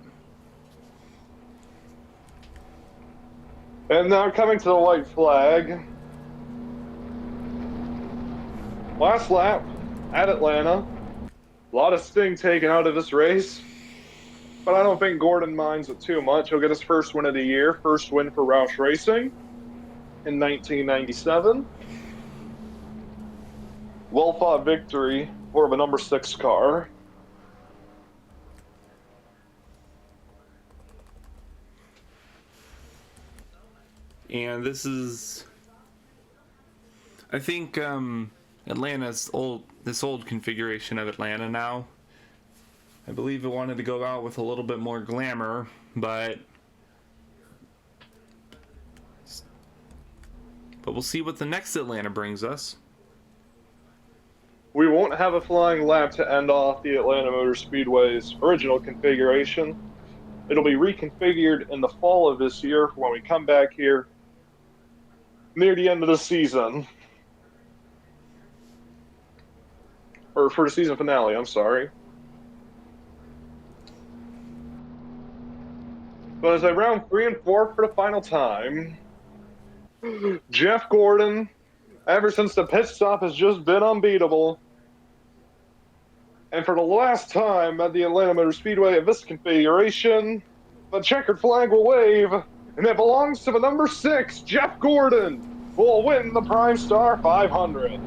And now coming to the white flag. Last lap at Atlanta. A lot of sting taken out of this race. But I don't think Gordon minds it too much. He'll get his first win of the year. First win for Roush Racing in 1997. Well-fought victory for the number 6 car. And this is, I think, Atlanta's this old configuration of Atlanta now. I believe it wanted to go out with a little bit more glamour, but we'll see what the next Atlanta brings us. We won't have a flying lap to end off the Atlanta Motor Speedway's original configuration. It'll be reconfigured in the fall of this year when we come back here near the end of the season. Or for the season finale, I'm sorry. But as I round 3 and 4 for the final time, Jeff Gordon, ever since the pit stop, has just been unbeatable. And for the last time at the Atlanta Motor Speedway of this configuration, the checkered flag will wave, and it belongs to the number 6, Jeff Gordon, who will win the Primestar 500.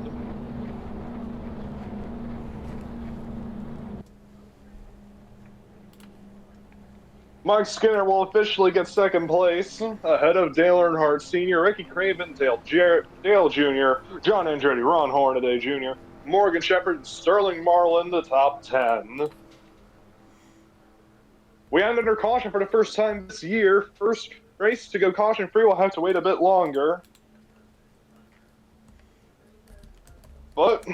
Mike Skinner will officially get second place, ahead of Dale Earnhardt Sr., Ricky Craven, Dale Jr., John Andretti, Ron Hornaday Jr., Morgan Shepherd, and Sterling Marlin, the top 10. We end under caution for the first time this year. First race to go caution-free will have to wait a bit longer. But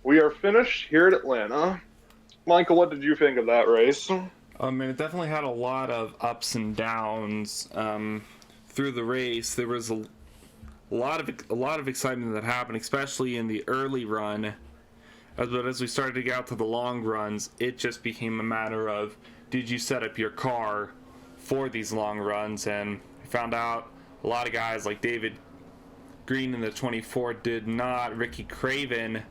we are finished here at Atlanta. Michael, what did you think of that race? It definitely had a lot of ups and downs through the race. There was a lot of excitement that happened, especially in the early run. But as we started to get out to the long runs, it just became a matter of, did you set up your car for these long runs? And we found out a lot of guys like David Green in the 24 did not. Ricky Craven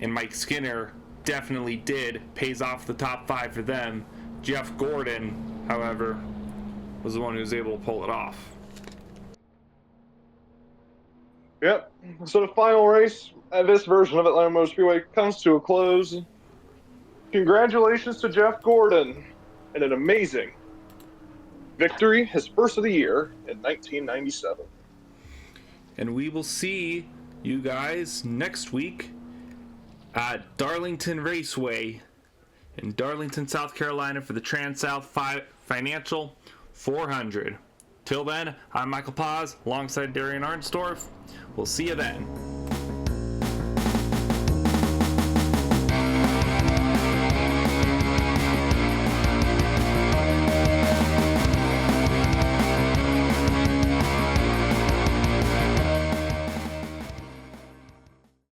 and Mike Skinner definitely did. Pays off the top 5 for them. Jeff Gordon, however, was the one who was able to pull it off. Yep. So the final race at this version of Atlanta Motor Speedway comes to a close. Congratulations to Jeff Gordon and an amazing victory, his first of the year in 1997. And we will see you guys next week at Darlington Raceway in Darlington, South Carolina for the Trans-South Financial 400. Till then, I'm Michael Paz alongside Darien Arnsdorff. We'll see you then.